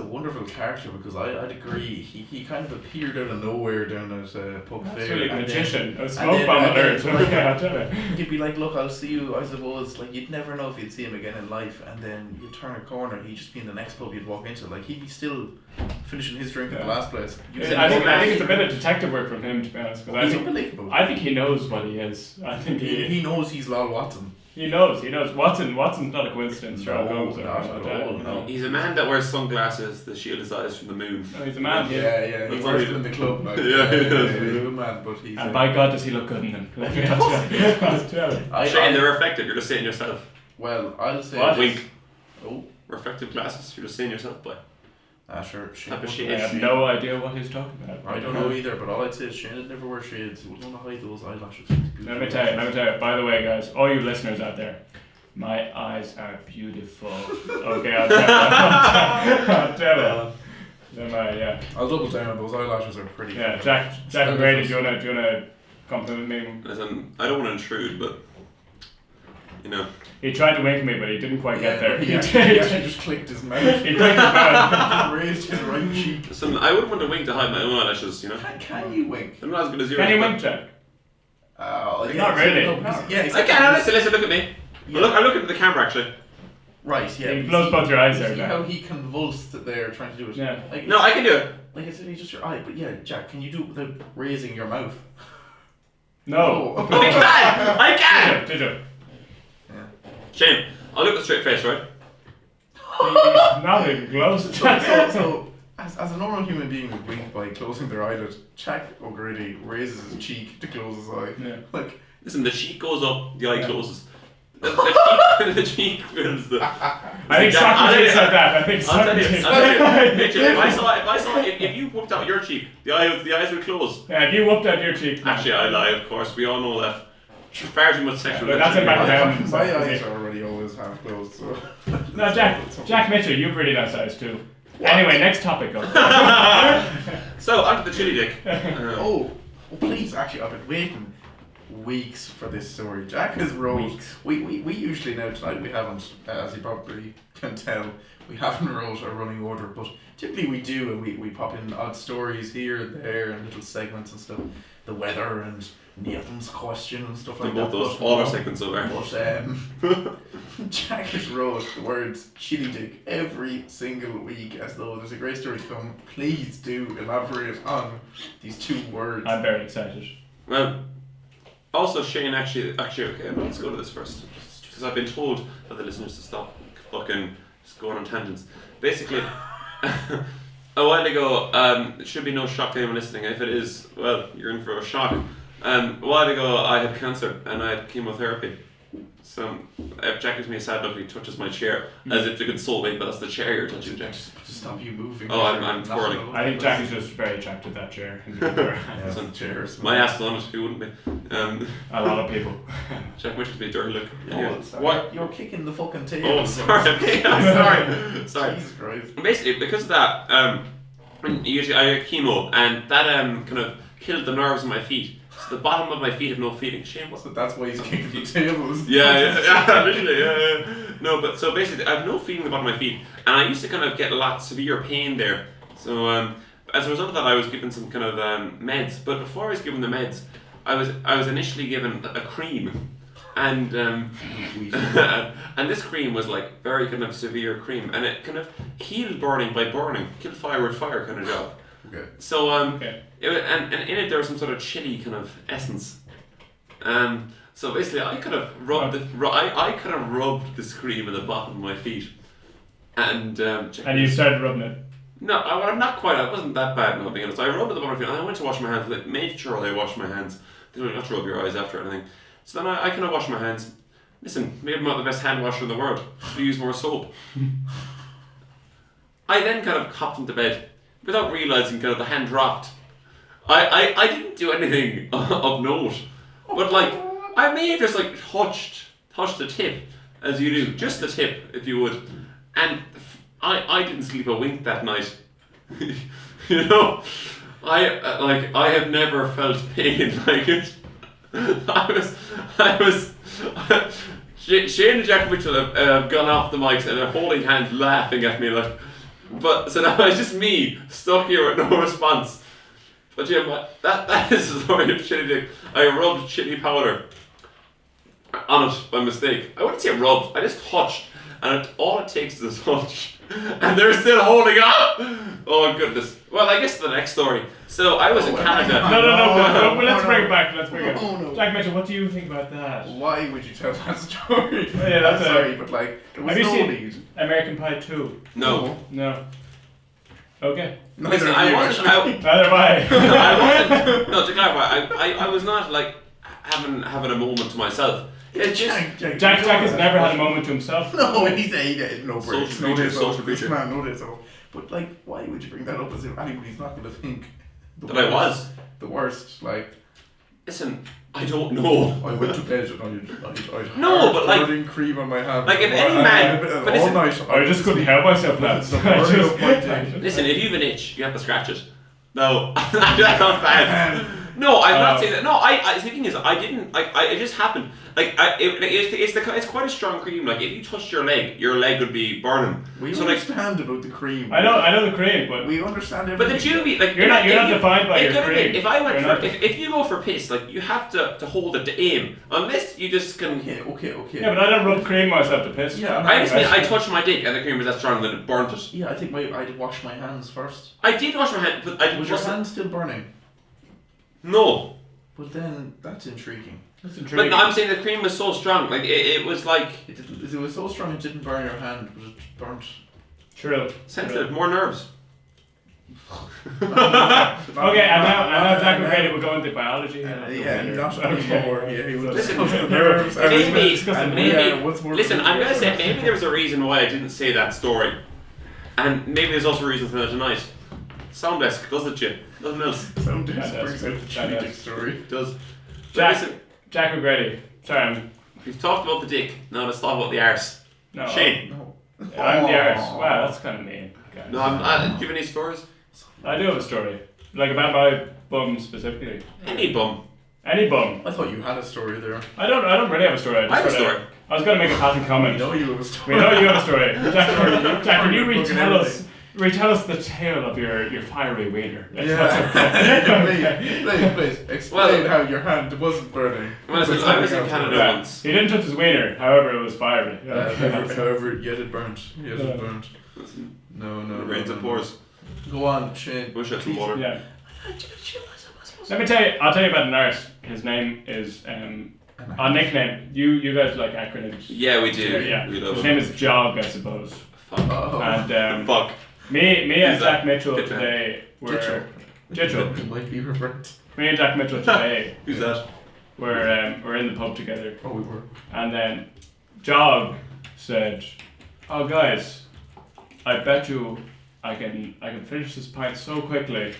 C: wonderful character because I'd agree. He kind of appeared out of nowhere down at Pub Fair.
B: Absolutely
C: and
B: magician. A
C: then-
B: smoke
C: and
B: bomb
C: then-
B: alert.
C: and then-
B: Yeah, I'll tell you.
C: You'd be like, look, I'll see you, I suppose, like, you'd never know if you'd see him again in life, and then you'd turn a corner, he'd just be in the next pub you'd walk into, like, he'd be still finishing his drink at the last place.
B: I think it's a bit of detective work from him, to be honest. Because
C: He's unbelievable.
B: I think he knows what he is. I think
C: He knows he's Lal Watson.
B: He knows. Watson's not a coincidence. Sherlock
C: No,
B: Holmes.
C: not at all, no.
A: He's a man that wears sunglasses that shield his eyes from the moon.
B: No, he's a man.
C: Yeah, he
A: That's
C: works
A: what he
C: in the club, like,
A: Yeah, he does.
C: he's a good man, but he's...
B: And by God, does he look good in them? Let me tell you.
A: Shane, they're reflective. You're just saying yourself.
C: Well, I'll say...
B: What?
A: Wink.
C: Oh,
A: Reflective glasses. You're just saying yourself, boy.
C: sure.
A: Type of
B: I
A: shade.
B: have no idea what he's talking about.
C: I don't know either, but all I'd say is Shane would never wear shades. He would want to hide those eyelashes.
B: Let me tell you. By the way, guys, all you listeners out there, my eyes are beautiful. Okay, I'll tell you. Yeah.
C: I'll double down on those eyelashes are pretty.
B: Yeah, Jack O'Grady, do you wanna compliment me?
A: Listen, I don't want to intrude, but you know.
B: He tried to wink at me, but he didn't quite get there.
C: He actually just clicked his mouth.
B: He clicked his mouth.
C: He raised his right cheek.
A: Listen, I wouldn't want to wink to hide my own eyelashes, you know.
C: Can you wink?
A: They're not as good as yours.
B: Can you
A: but-
B: wink, Jack?
C: Yeah,
B: Not really.
C: No, because, yeah,
A: I
C: exactly.
A: can. Listen, look at me.
C: Yeah.
A: I'm looking at the camera actually.
C: Right, yeah.
B: You
C: but
B: close
C: see-
B: both your eyes there,
C: See
B: Jack.
C: how he convulsed there trying to do it?
B: Yeah.
C: Like,
A: No, I can do it.
C: Like it's literally just your eye, but yeah, Jack, can you do it without raising your mouth?
B: No.
A: I can.
B: Did you?
C: Yeah.
A: Shane, I'll look at the straight face, right?
B: Not even close.
C: So as a normal human being would wink by closing their eyelid, Jack O'Grady raises his cheek to close his eye.
B: Yeah.
C: Like,
A: Listen, the cheek goes up, the eye
B: Yeah.
A: closes. The cheek fills the.
B: I think Socrates said that. I'll tell you,
A: Mitchell, if you whooped out your cheek, the eyes would close.
B: Yeah, if you whooped out your cheek.
A: Actually, I lie, of course. We all know that. Far too much sexual.
B: But that's in
A: attention.
B: back down.
C: my eyes are already always half closed, so.
B: No, Jack Mitchell, you've really nice eyes too. Anyway, next topic.
A: So, onto the chili dick.
C: Oh, please, actually, I've been waiting. weeks for this story. Jack has wrote. We usually now tonight we haven't, as you probably can tell, we haven't wrote a running order, but typically we do, and we pop in odd stories here and there and little segments and stuff. The weather and Nathan's question and stuff like that.
A: Both those, all our segments over.
C: But Jack has wrote the words chili dick every single week as though there's a great story to come. Please do elaborate on these 2 words.
B: I'm very excited.
A: Well, also Shane actually okay, let's go to this first. Because I've been told by the listeners to stop fucking just going on tangents. Basically, a while ago, it should be no shock to anyone listening. If it is, well, you're in for a shock. A while ago, I had cancer and I had chemotherapy. So, if Jack gives me a sad look, he touches my chair as if to console me, but that's the chair you're touching, Jack.
C: To stop you moving.
A: Oh, I'm twirling.
B: I think Jack is just very attracted to that chair.
C: Yeah, chairs.
A: My ass is on it, who wouldn't be?
B: A lot of people.
A: Jack wishes me a dirty look.
C: Oh,
A: What?
C: You're kicking the fucking table.
A: Oh, sorry, okay, I'm sorry.
C: Jesus Christ.
A: Basically, because of that, usually I get chemo, and that kind of killed the nerves in my feet. So the bottom of my feet have no feeling. Shame, what's
C: So that's why he's kicking the tables.
A: Yeah, literally, yeah. No, but so basically, I have no feeling in the bottom of my feet, and I used to kind of get a lot severe pain there. So as a result of that, I was given some kind of meds. But before I was given the meds, I was initially given a cream, and and this cream was like very kind of severe cream, and it kind of healed burning by burning, killed fire with fire kind of job.
C: Okay.
A: So and in it there was some sort of chili kind of essence. So basically I kind of rubbed I kind of rubbed this cream in the bottom of my feet, and
B: you started rubbing it.
A: No, I'm not quite. I wasn't that bad, no, being honest. I rubbed at the bottom of my feet, and I went to wash my hands. Like, made sure I washed my hands. Didn't have to rub your eyes after or anything. So then I kind of washed my hands. Listen, maybe I'm not the best hand washer in the world. Should use more soap. I then kind of hopped into bed without realising kind of the hand dropped. I didn't do anything of note, but like I may have just like touched the tip as you do, just the tip if you would, and I didn't sleep a wink that night. You know, I have never felt pain like it. I was Shane and Jack Mitchell have gone off the mics and they're holding hands laughing at me like. But so now it's just me stuck here with no response. But yeah, that is the story of chili dick. I rubbed chili powder on it by mistake. I wouldn't say rubbed, I just touched, and all it takes is a touch, and they're still holding on. Oh goodness. Well, I guess the next story. So I was in Canada.
B: No, but let's bring it back. Let's bring it.
C: Oh no.
B: Jack Mitchell, what do you think about that?
C: Why would you tell that story?
B: Oh, yeah, that's
C: sorry, but like there was
B: have you
C: no
B: seen
C: need.
B: American Pie 2?
A: No.
B: Okay.
A: Listen, I wasn't.
B: Neither have I.
A: I wasn't. No, to clarify, I was not like having a moment to myself. It's just
B: Jack has never had a moment to himself.
C: No, he's no breaks.
A: Social creature, social creature.
C: Man, no days off. But like, why would you bring that up as if anybody's not going to think
A: that I was
C: the worst? Like,
A: listen, I don't know.
C: I went to bed and I
A: No, but like
C: burning cream on my hand.
A: Like if any man, but
C: all
A: listen,
C: night.
B: I just couldn't help myself, lads.
A: listen, if you have an itch, you have to scratch it. No, that's not bad. No, I'm not saying that. No, I the thing is, I didn't. Like, it just happened. Like, it's quite a strong cream. Like, if you touched your leg would be burning.
C: We
A: so
C: understand about the cream.
B: I know the cream, but
C: we understand everything.
A: But the juvie, like,
B: you're not defined by your cream.
A: If I went for, if you go for piss, like, you have to hold it to aim. Unless you just can.
C: Okay.
B: Yeah, but I don't rub cream myself to piss.
C: Yeah,
A: I just mean I touched my dick and the cream was that strong that it burnt it.
C: Yeah, I think I'd wash my hands first.
A: I did wash my hands, but I
C: was your hand still burning?
A: No.
C: Well, then that's intriguing.
A: But no, I'm saying the cream was so strong, like it was like
C: it was so strong it didn't burn your hand, but it burnt.
B: True.
A: Sensitive, more nerves.
B: Okay, and now Jack O'Grady will go into biology.
C: Yeah, not anymore. Yeah, he will
A: Listen,
C: discuss the nerves.
A: Listen, I'm gonna say maybe there was a reason why I didn't say that story, and maybe there's also a reason for that tonight. Sound desk does it, Jim? Nothing else.
C: Sound desk brings out the chili dick story.
A: It does.
B: Jack O'Grady. Sorry,
A: we've talked about the dick. Now let's talk about the arse.
B: No.
A: Shane.
C: No.
B: I'm the arse. Wow, that's kind of mean. Okay.
A: No, do you have any stories?
B: I do have a story. Like about my bum specifically.
A: Any bum.
B: Any bum.
C: I thought you had a story there.
B: I don't really have a story.
A: I have a story.
B: I was going to make a passing comment.
C: We know you have a story.
B: We know you have a story. Jack, can you
C: Fucking
B: retell us the tale of your fiery wiener?
C: Please, explain how your hand wasn't burning.
A: Well, I was in Canada once.
B: He didn't touch his wiener, however, it was fiery.
C: However, yet it burnt. No.
A: Rains and pours.
C: Go on, Shane.
A: Bush out some water.
B: Yeah. Let me tell you. I'll tell you about an artist. His name is a nickname. You guys like acronyms?
A: Yeah, we do.
B: Yeah.
A: We love
B: His
A: them.
B: name is Jog, I suppose.
A: Fuck.
B: And
A: Fuck.
B: me and
A: Who's
B: Jack
A: that?
B: Mitchell
A: Jitcho.
B: today were Jitcho.
C: It might be referred.
B: Me and Jack Mitchell today
A: Who's that?
B: we're in the pub together,
C: Oh, we were.
B: and then Jog said, "Oh guys, I bet you I can finish this pint so quickly,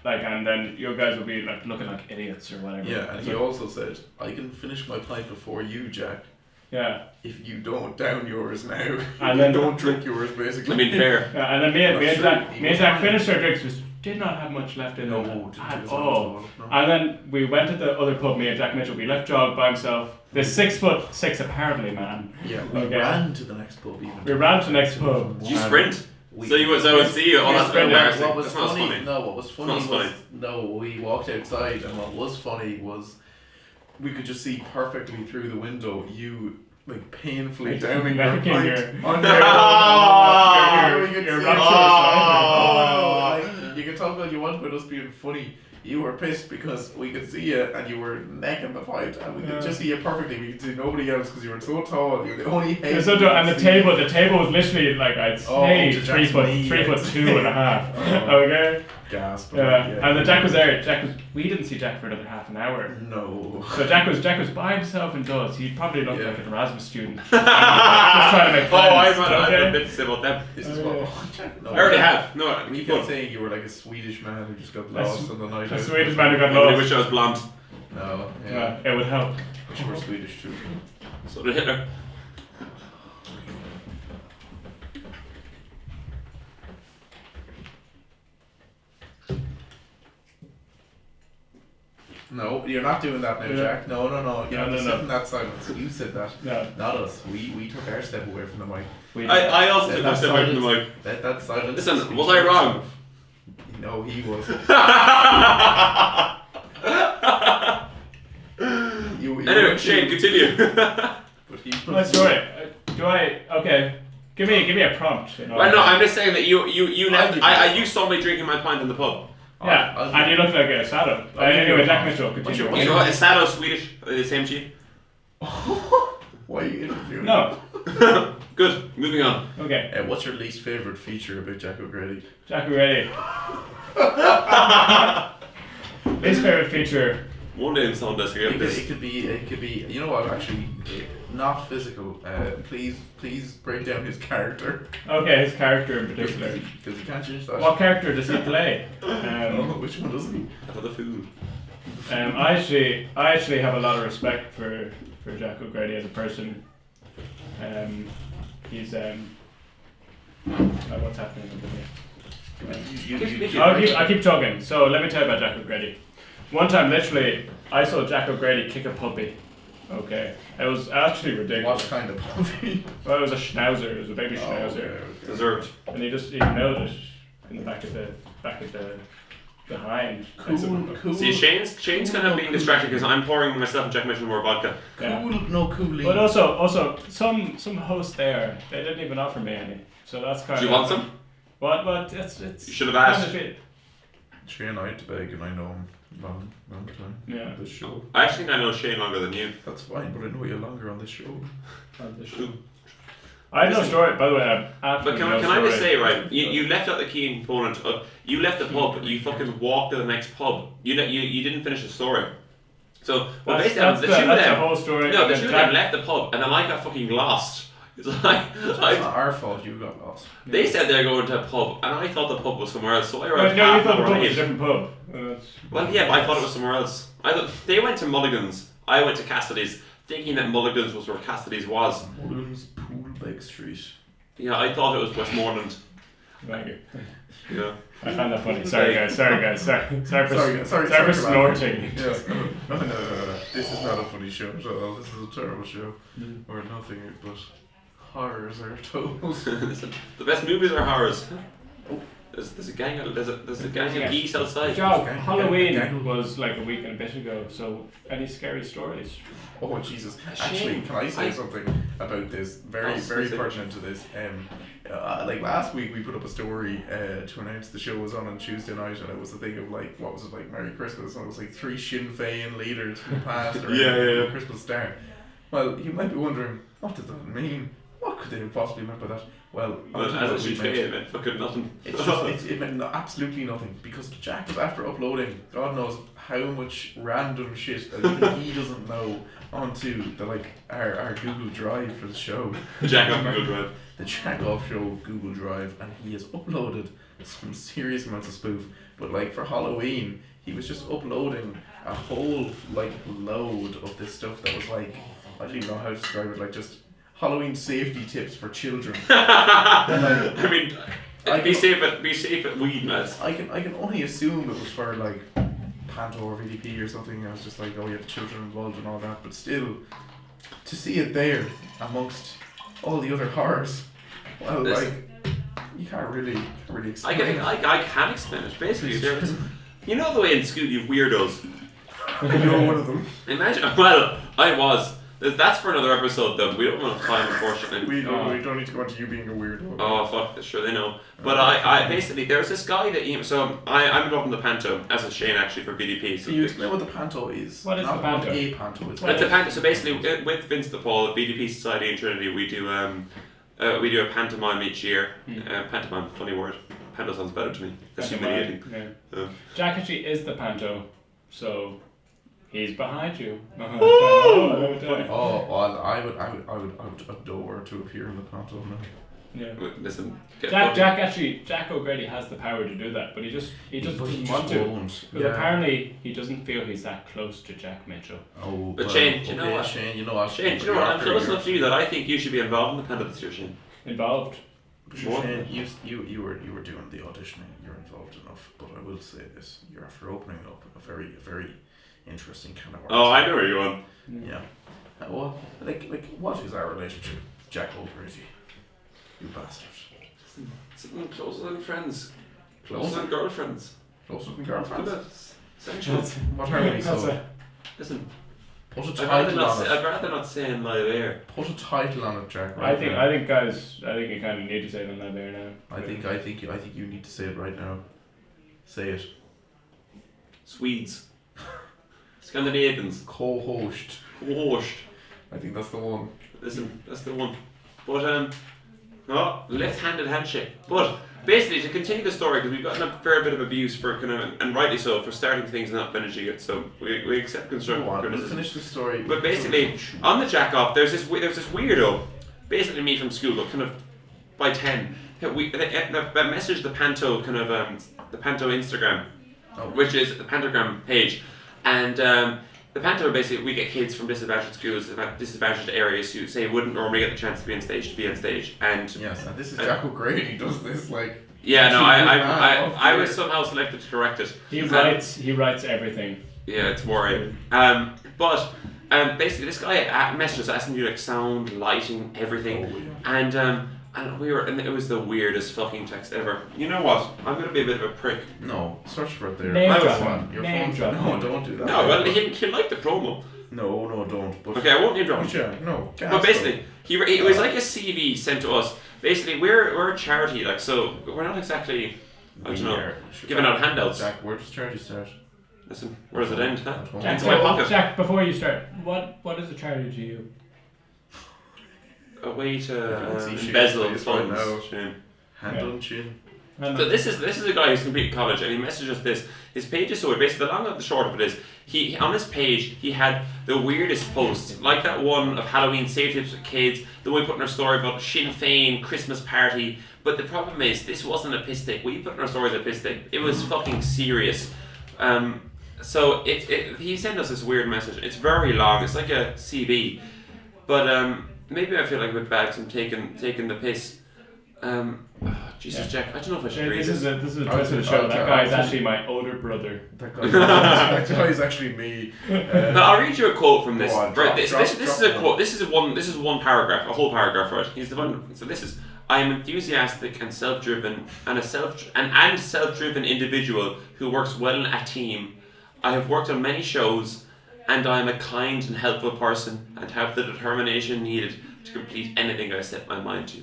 B: like, and then you guys will be like looking like idiots or whatever."
C: Yeah, and he
B: So-
C: also said, I can finish my pint before you, Jack.
B: yeah.
C: If you don't down yours now.
B: And then-
C: don't drink yours, basically.
A: I mean, fair.
B: Yeah, and then me and
C: That's
B: Jack,
C: true.
B: me and Jack finished our drinks. We did not have much left in
C: No,
B: them
C: didn't
B: at
C: do
B: all.
C: no.
B: And then we went to the other pub, me and Jack Mitchell. We left Jog by himself. There's 6'6" apparently, man.
C: Yeah, we
B: Okay.
C: ran to the next pub even.
B: We ran to the next pub.
A: Did you
B: and-
A: sprint? So I would see you. Oh,
B: We
A: that's
B: sprinted.
A: embarrassing.
C: What was
A: That's not
C: funny?
A: funny.
C: No, what was funny
A: Sounds
C: was
A: funny.
C: no. We walked outside, and what was funny was we could just see perfectly through the window you like painfully downing your
B: Making
C: pint
B: your-
C: on
B: your
C: see-
B: rapturous
C: like, you can talk all you want about us being funny. You were pissed because we could see you and you were necking the fight, and we could just see you perfectly. We could see nobody else because you were so tall. You're the only head.
B: It was so and the table was literally like I'd say
C: to
B: 3
C: Jack's
B: foot,
C: knee.
B: 3'2.5".
C: Oh.
B: Okay.
C: Gasp.
B: Yeah. And then Jack was there. We didn't see Jack for another half an hour.
C: No.
B: So Jack was by himself indoors. He probably looked
C: Yeah.
B: like an Erasmus student. Just trying to make friends.
A: Oh, I've a
B: okay?
A: bit to say about them.
C: This is what. Jack, no.
A: I already have. No,
C: We
A: keep
C: kept
A: going.
C: saying you were like a Swedish man who just got lost on the night.
B: A
C: out.
B: Swedish man who got
A: I really
B: lost.
A: wish I was blonde.
C: No. Yeah.
B: It would help.
C: Wish you were Swedish too.
A: So did Hitler.
C: No, you're not doing that now,
B: Yeah.
C: Jack. No. You have to sit
B: No.
C: in that silence. You said that.
B: No.
C: Not us. We took our step away from the mic.
A: I also
C: Let
A: took my
C: that
A: step away from the
C: silence-
A: mic.
C: Let that silence.
A: Listen,
C: speak
A: was
C: for
A: I wrong?
C: itself. No, he was. You
A: Anyway,
C: were
A: Shane,
C: too,
A: continue.
C: but he was.
B: My story. Okay. Give me a prompt. You know?
A: Well, no, I'm just saying that you left.
C: I'll give
A: You saw me drinking my pint in the pub.
B: Yeah,
C: I'll-
B: and you look like a saddle.
C: I'll give you
B: Anyway,
C: a
B: Jack
C: prompt.
B: Mitchell,
C: What's your-
B: continue.
A: You know what? Is Sado Swedish? Are they the same to you?
C: Why are you interviewing?
B: No.
A: Good. Moving on.
B: Okay.
C: What's your least favourite feature about Jack O'Grady?
B: Jack, we ready? Least favorite feature.
A: One day in sound desk, I get this.
C: It could be. You know what? Actually, not physical. Please break down his character.
B: Okay, his character in particular.
C: Because he can't change that.
B: What character does he play?
C: Oh, which one doesn't he?
A: Another food.
B: I actually have a lot of respect for Jack O'Grady as a person. He's what's happening over here? I keep talking. So let me tell you about Jack O'Grady. One time, literally, I saw Jack O'Grady kick a puppy. Okay, it was actually
C: What
B: ridiculous.
C: kind of puppy?
B: Well, it was a schnauzer. It was a baby
C: Oh,
B: schnauzer,
C: okay.
A: Deserved.
B: and he nailed it in the back of the behind.
C: Cool.
A: See, Shane's kind of being distracted because I'm pouring myself and Jack Mitchell more vodka.
B: Yeah.
C: Cool.
B: But also some hosts there, they didn't even offer me any. So that's kind
A: Do
B: of.
A: you want some?
B: What? It's.
A: You should have asked.
B: kind of it.
C: Shane, I had to beg, and I know him long time.
B: Yeah.
C: On this show.
A: I actually think I know Shane longer than you.
C: That's fine, but I know you longer on this show.
B: I have no story, by the way. I have
A: But
B: absolutely
A: can
B: no
A: I just
B: story.
A: say, right? You left out the key component of you left the pub. You fucking walked to the next pub. You didn't finish the story. So well,
B: That's
A: basically, the two of
B: the
A: them.
B: whole story.
A: No,
B: and
A: the
B: then
A: two of
B: Jack-
A: them left the pub, and then I got fucking lost. It's like
C: It's not our fault you got lost.
A: they said they were going to a pub, and I thought the pub was somewhere else. So I
B: Well,
A: arrived
B: no, you
A: half
B: thought the
A: an
B: pub
A: hour
B: was a
A: late.
B: different pub.
A: Well, yeah, but I thought it was somewhere else. I thought they went to Mulligan's. I went to Cassidy's, thinking that Mulligan's was where Cassidy's was.
C: Mulligan's Poolbeg Street.
A: Yeah, I thought it was Westmoreland.
B: Thank you.
A: Yeah.
B: I found that funny. Sorry guys. Sorry for
C: Sorry,
B: snorting.
C: Yes. No. This is not a funny show at all. This is a terrible show. Where nothing but horrors are told.
A: Listen, the best movies are horrors. There's a gang of geese outside.
B: Job, Halloween was like a week and a bit ago, so any scary stories?
C: Oh Jesus! Actually, can I say something about this? Very pertinent to this. Like last week, we put up a story to announce the show was on Tuesday night, and it was the thing of like, what was it, like Merry Christmas, and it was like 3 Sinn Féin leaders from the past or Christmas star. Well, you might be wondering, what did that mean? What could they have possibly meant by that? Well,
A: as a Sinn Féin, it meant fucking nothing.
C: It meant absolutely nothing, because Jack was after uploading God knows how much random shit that even he doesn't know onto the our Google Drive for the show.
A: The Jack off Google Drive.
C: The Jack Off Show Google Drive, and he has uploaded some serious amounts of spoof. But like for Halloween, he was just uploading a whole like load of this stuff that was like, I don't even know how to describe it, like just Halloween safety tips for children.
A: I mean, be safe at weed, lads.
C: I can only assume it was for like Panto or VDP or something. I was just like, oh yeah, the children involved and all that. But still, to see it there amongst all the other horrors, well,
A: Listen,
C: like you can't really explain.
A: I can explain it. Basically, you know the way in school you've weirdos.
C: You're one of them.
A: Imagine. Well, I was. That's for another episode, though. We don't want to time, unfortunately.
C: We don't need to go into you being a weirdo.
A: Oh fuck! Sure they know. But I basically there's this guy that I'm involved in the Panto as a Shane actually for VDP.
C: So you explain what the Panto is.
B: What is the Panto?
C: What a Panto is.
A: It's a Panto. So basically, with Vince the Paul at VDP Society in Trinity, we do a pantomime each year. Pantomime, funny word. Panto sounds better to me. That's humiliating.
B: Yeah. Jack actually is the Panto, so. He's behind you.
C: Oh, well, I would adore to appear in the Panto now.
B: Yeah.
A: Listen,
B: Jack O'Grady has the power to do that, but he just doesn't want to.
C: Won't.
B: Because apparently he doesn't feel he's that close to Jack Mitchell.
C: Oh,
A: but Shane, do you know what?
C: Shane, you know what?
A: Shane, do you know what? I'm close enough to you that I think you should be involved in the Panto this year, Shane.
B: Involved?
C: Shane, you were doing the auditioning. You're involved enough, but I will say this: you're after opening up a very interesting kind of work.
A: Oh, I know where you're going.
C: Yeah. Well, like, what is our relationship, Jack O'Grady? You bastard.
A: Something closer than friends.
C: Closer
A: than girlfriends.
C: Closer than girlfriends.
A: Essential.
C: What are we? So,
A: listen.
C: put a
A: I'd
C: title on it.
A: rather not say in live air.
C: Put a title on it, Jack.
B: I think guys, you kind of need to say it on that there now.
C: I think you need to say it right now. Say it.
A: Swedes. Scandinavians.
C: Co-host. I think that's the one.
A: Listen, that's the one. But left-handed handshake. But basically, to continue the story, because we've gotten a fair bit of abuse for kind of, and rightly so, for starting things and not finishing it. So we accept constructive criticism.
C: Let's finish the story.
A: But basically, on the jack off, there's this weirdo, basically me from school, but kind of by 10. That messaged the Panto kind of the Panto Instagram, which is the Pantogram page. And the Panto, basically, we get kids from disadvantaged schools, disadvantaged areas who say wouldn't normally get the chance to be on stage. And
C: yes, and this is Jack O'Grady does this like.
A: Yeah, no, I was somehow selected to correct it.
B: He writes everything.
A: Yeah, it's worrying. But basically, this guy messaged us asking you like sound, lighting, everything, and it was the weirdest fucking text ever. You know what? I'm gonna be a bit of a prick.
C: No, search for it there.
B: Name
C: drop.
B: No,
C: don't do that.
A: No, well, he liked the promo.
C: No, don't. But
A: okay, I won't name drop.
C: Yeah, no.
A: But basically, it was like a CV sent to us. Basically, we're a charity, like, so we're not exactly, I don't know, giving out handouts.
C: Jack, where does charity start?
A: Listen, where does it end? Huh?
B: Jack, before you start, what is a charity to you?
A: A way to embezzle funds.
C: Hand on chin.
A: So this is a guy who's completed college, and he messaged us this. His page is so weird. Basically, the long and the short of it is, he on his page he had the weirdest posts, like that one of Halloween safety tips with kids, the one we put in our story about Sinn Féin Christmas party. But the problem is, this wasn't a piss take. We put in our stories a piss take. It was fucking serious. So he sent us this weird message. It's very long. It's like a CV, but maybe I feel like a bit bad because I'm taking the piss. Jesus, Jack, I don't know if I should read
B: This is a twist of the
C: I'll
B: show. That
C: tell-
B: guy's
C: I'll
B: actually my older brother.
C: That guy is actually me.
A: No, I'll read you a quote from this.
C: Go on,
A: Right,
C: drop-
A: this
C: drop-
A: is
C: drop
A: a
C: one.
A: quote. This is one paragraph, a whole paragraph, right? He's the one. So this is: I am enthusiastic and self-driven, and self-driven individual who works well in a team. I have worked on many shows, and I am a kind and helpful person, and have the determination needed to complete anything I set my mind to.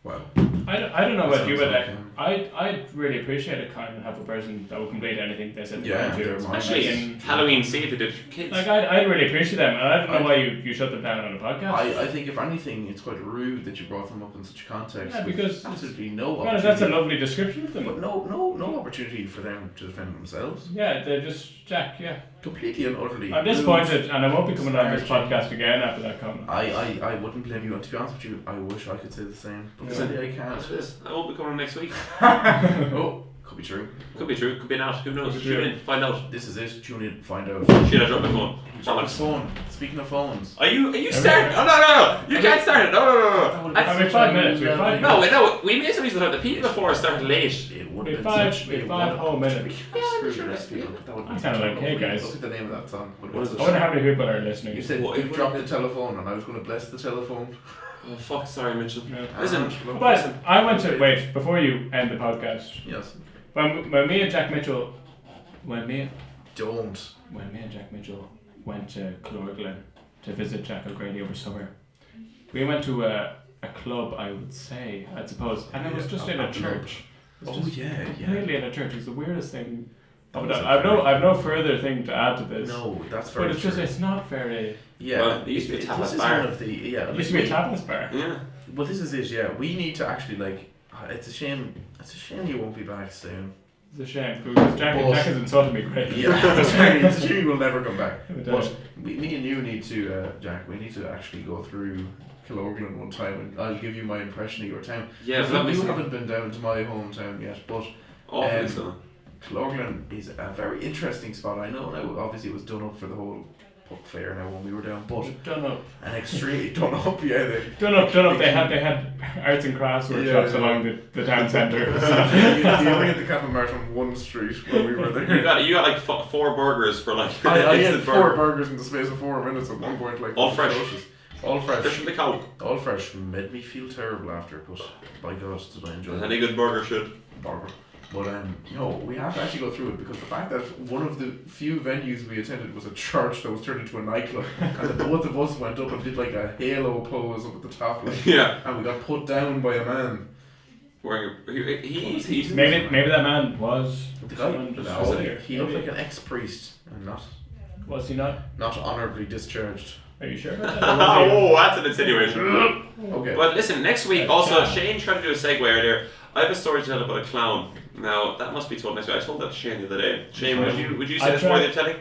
C: Well,
B: I don't know about you,
C: sounds
B: but
C: like,
B: I really appreciate a kind and helpful person that will complete anything they said they
C: Yeah,
B: want to.
C: they're
A: Especially in Halloween, see if it did for kids.
B: Like I'd really appreciate them, and I don't know why you shut them down on a podcast.
C: I think if anything, it's quite rude that you brought them up in such a context.
B: Yeah,
C: with
B: because
C: absolutely no
B: well,
C: opportunity.
B: that's a lovely description of them.
C: But no opportunity for them to defend themselves.
B: Yeah, they're just Jack. Yeah,
C: Completely and utterly.
B: I'm disappointed, and I won't be coming on this podcast again after that comment.
C: I wouldn't blame you. And to be honest with you, I wish I could say the same. But
A: Yeah.
C: sadly I can't.
A: I won't be coming next week.
C: Oh, could be true.
A: Could be true, could be not. Who knows?
B: Could be
A: Tune
B: true.
A: in, find out.
C: This is it. Tune in, find out.
A: Shit, I dropped my phone.
C: Phone. Speaking of phones.
A: Are you starting? Oh no! You can't start it. No.
B: I mean, 5 minutes. We have 5 minutes.
A: No. We made some reason that the people before started late.
C: It would
B: We
C: have
B: have
C: been
B: five-
C: such-
B: we have
C: it
B: 5
C: would-
B: whole minutes.
C: Screw the rest of you. That would be
B: I kinda like, hey, guys.
C: Look at the name of that song.
A: What is it?
B: I wonder how many people are
C: You
B: listening.
C: said
A: What,
C: you
A: it would
C: dropped
A: have
C: the telephone, and I was going to bless the telephone.
A: Oh fuck! Sorry, Mitchell.
B: Yeah.
A: Listen.
B: But I went to wait before you end the podcast.
C: Yes.
B: When me and Jack Mitchell, when me
C: Don't.
B: and Jack Mitchell went to Clorglen to visit Jack O'Grady over summer, we went to a club, I would say, I suppose, and it was just in a church. It was
C: Oh
B: just
C: yeah.
B: completely in a church. It's the weirdest thing.
C: That
B: But
C: was a
B: I've no further thing to add to this.
C: No, that's
B: But
C: very
B: it's just
C: true.
B: it's not very.
C: Yeah.
A: Well, it used to be a tapas
C: this is
A: bar.
C: one of the
B: It used to be a tapas bar.
A: Yeah.
C: Well, this is it. Yeah, we need to actually It's a shame. You won't be back soon.
B: It's a shame because Jack has insulted me greatly.
C: Yeah, it's a shame you will never come back.
B: It
C: But
B: does.
C: me and you need to, Jack. We need to actually go through Kilorglen one time, and I'll give you my impression of your town.
A: Yeah,
C: Because
A: let me
C: you
A: see.
C: haven't been down to my hometown yet, but
A: Awfully so.
C: Kilorglen is a very interesting spot. I know now. Obviously, it was done up for the whole puck fair now when we were down, but
B: Done up.
C: an extremely done up. Yeah,
B: Done up. They had arts and crafts workshops
C: Yeah.
B: along the town centre.
C: you only had the Cattle Mart on one street when we were there.
A: You got like 4 burgers for like
C: I had
A: instant
C: 4
A: burger.
C: burgers in the space of 4 minutes at one point. Like
A: All fresh.
C: atrocious. All
A: Fresh
C: fresh.
A: from the cow.
C: All fresh. Made me feel terrible after, but by God, did I enjoy
A: Any
C: it.
A: good burger should.
C: Burger. But we have to actually go through it because the fact that one of the few venues we attended was a church that was turned into a nightclub, and the both of us went up and did like a halo pose up at the top, like,
A: Yeah.
C: and we got put down by a man.
A: Wearing he's
B: Maybe that man was
C: The
B: someone just
C: guy,
B: there.
C: he looked like an ex-priest and
B: Was he not?
C: not honourably discharged.
B: Are you sure about that? Or was he-
A: Oh, that's an insinuation.
C: Okay.
A: But listen, next week also Shane tried to do a segue earlier. I have a story to tell about a clown. Now that must be told next week. I told that to Shane the other day. Shane, would you say
B: I
A: this more
B: tried-
A: than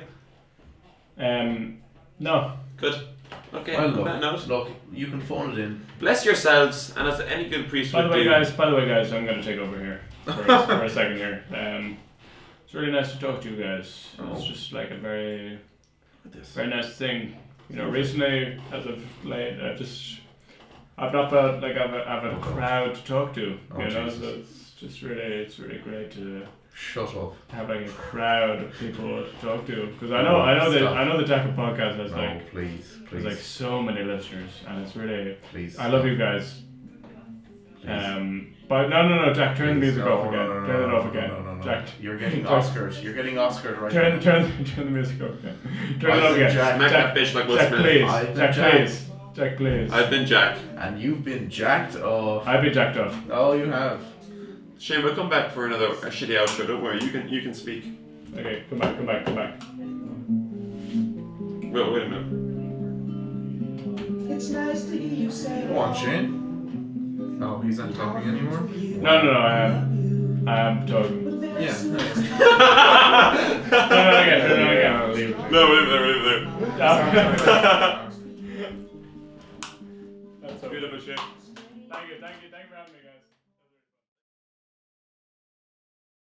A: telling?
B: No.
A: Good. Okay.
C: Well,
A: on that note,
C: look, you can phone it in.
A: bless yourselves, and as any good priest
B: By the
A: would
B: way,
A: do.
B: guys, I'm gonna take over here for a second here. It's really nice to talk to you guys. It's just like a very nice thing. You know, recently, as of late, I've not felt like I've a crowd to talk to.
C: Oh,
B: You know,
C: Jesus.
B: so it's really great to
C: Shut up.
B: have like a crowd of people to talk to. Because I
C: Oh,
B: know the Tackle podcast has
C: No,
B: like
C: please,
B: there's like
C: please,
B: so many listeners, and it's really
C: please.
B: I love you guys.
C: Please.
B: But no, Jack, turn the
C: Please,
B: music
C: no,
B: off again.
C: no,
B: Turn it
C: no,
B: off
C: no,
B: again.
C: no.
B: Jack,
C: You're getting
B: Jack.
C: Oscars. You're getting Oscars right
B: turn
C: now.
B: the music off again. Turn it
C: I've
B: off
C: been
B: again.
C: Jack.
A: Smack that bitch like Will
B: Jack,
A: Smith.
B: please.
C: I've been
B: Jack,
C: Jack.
B: please. Jack, please.
A: I've been Jack.
C: And you've been jacked off.
B: I've been jacked off.
C: Oh, you have.
A: Shane, we'll come back for another shitty outro. Don't worry, you can speak.
B: Okay, come back.
A: Wait a minute.
C: Go on, Shane. Oh, he's not talking anymore?
B: No, I am talking.
C: Yeah.
B: Turn it again. I'll leave it.
A: No, leave it there.
B: That's a beautiful shit. Thank you for having me, guys.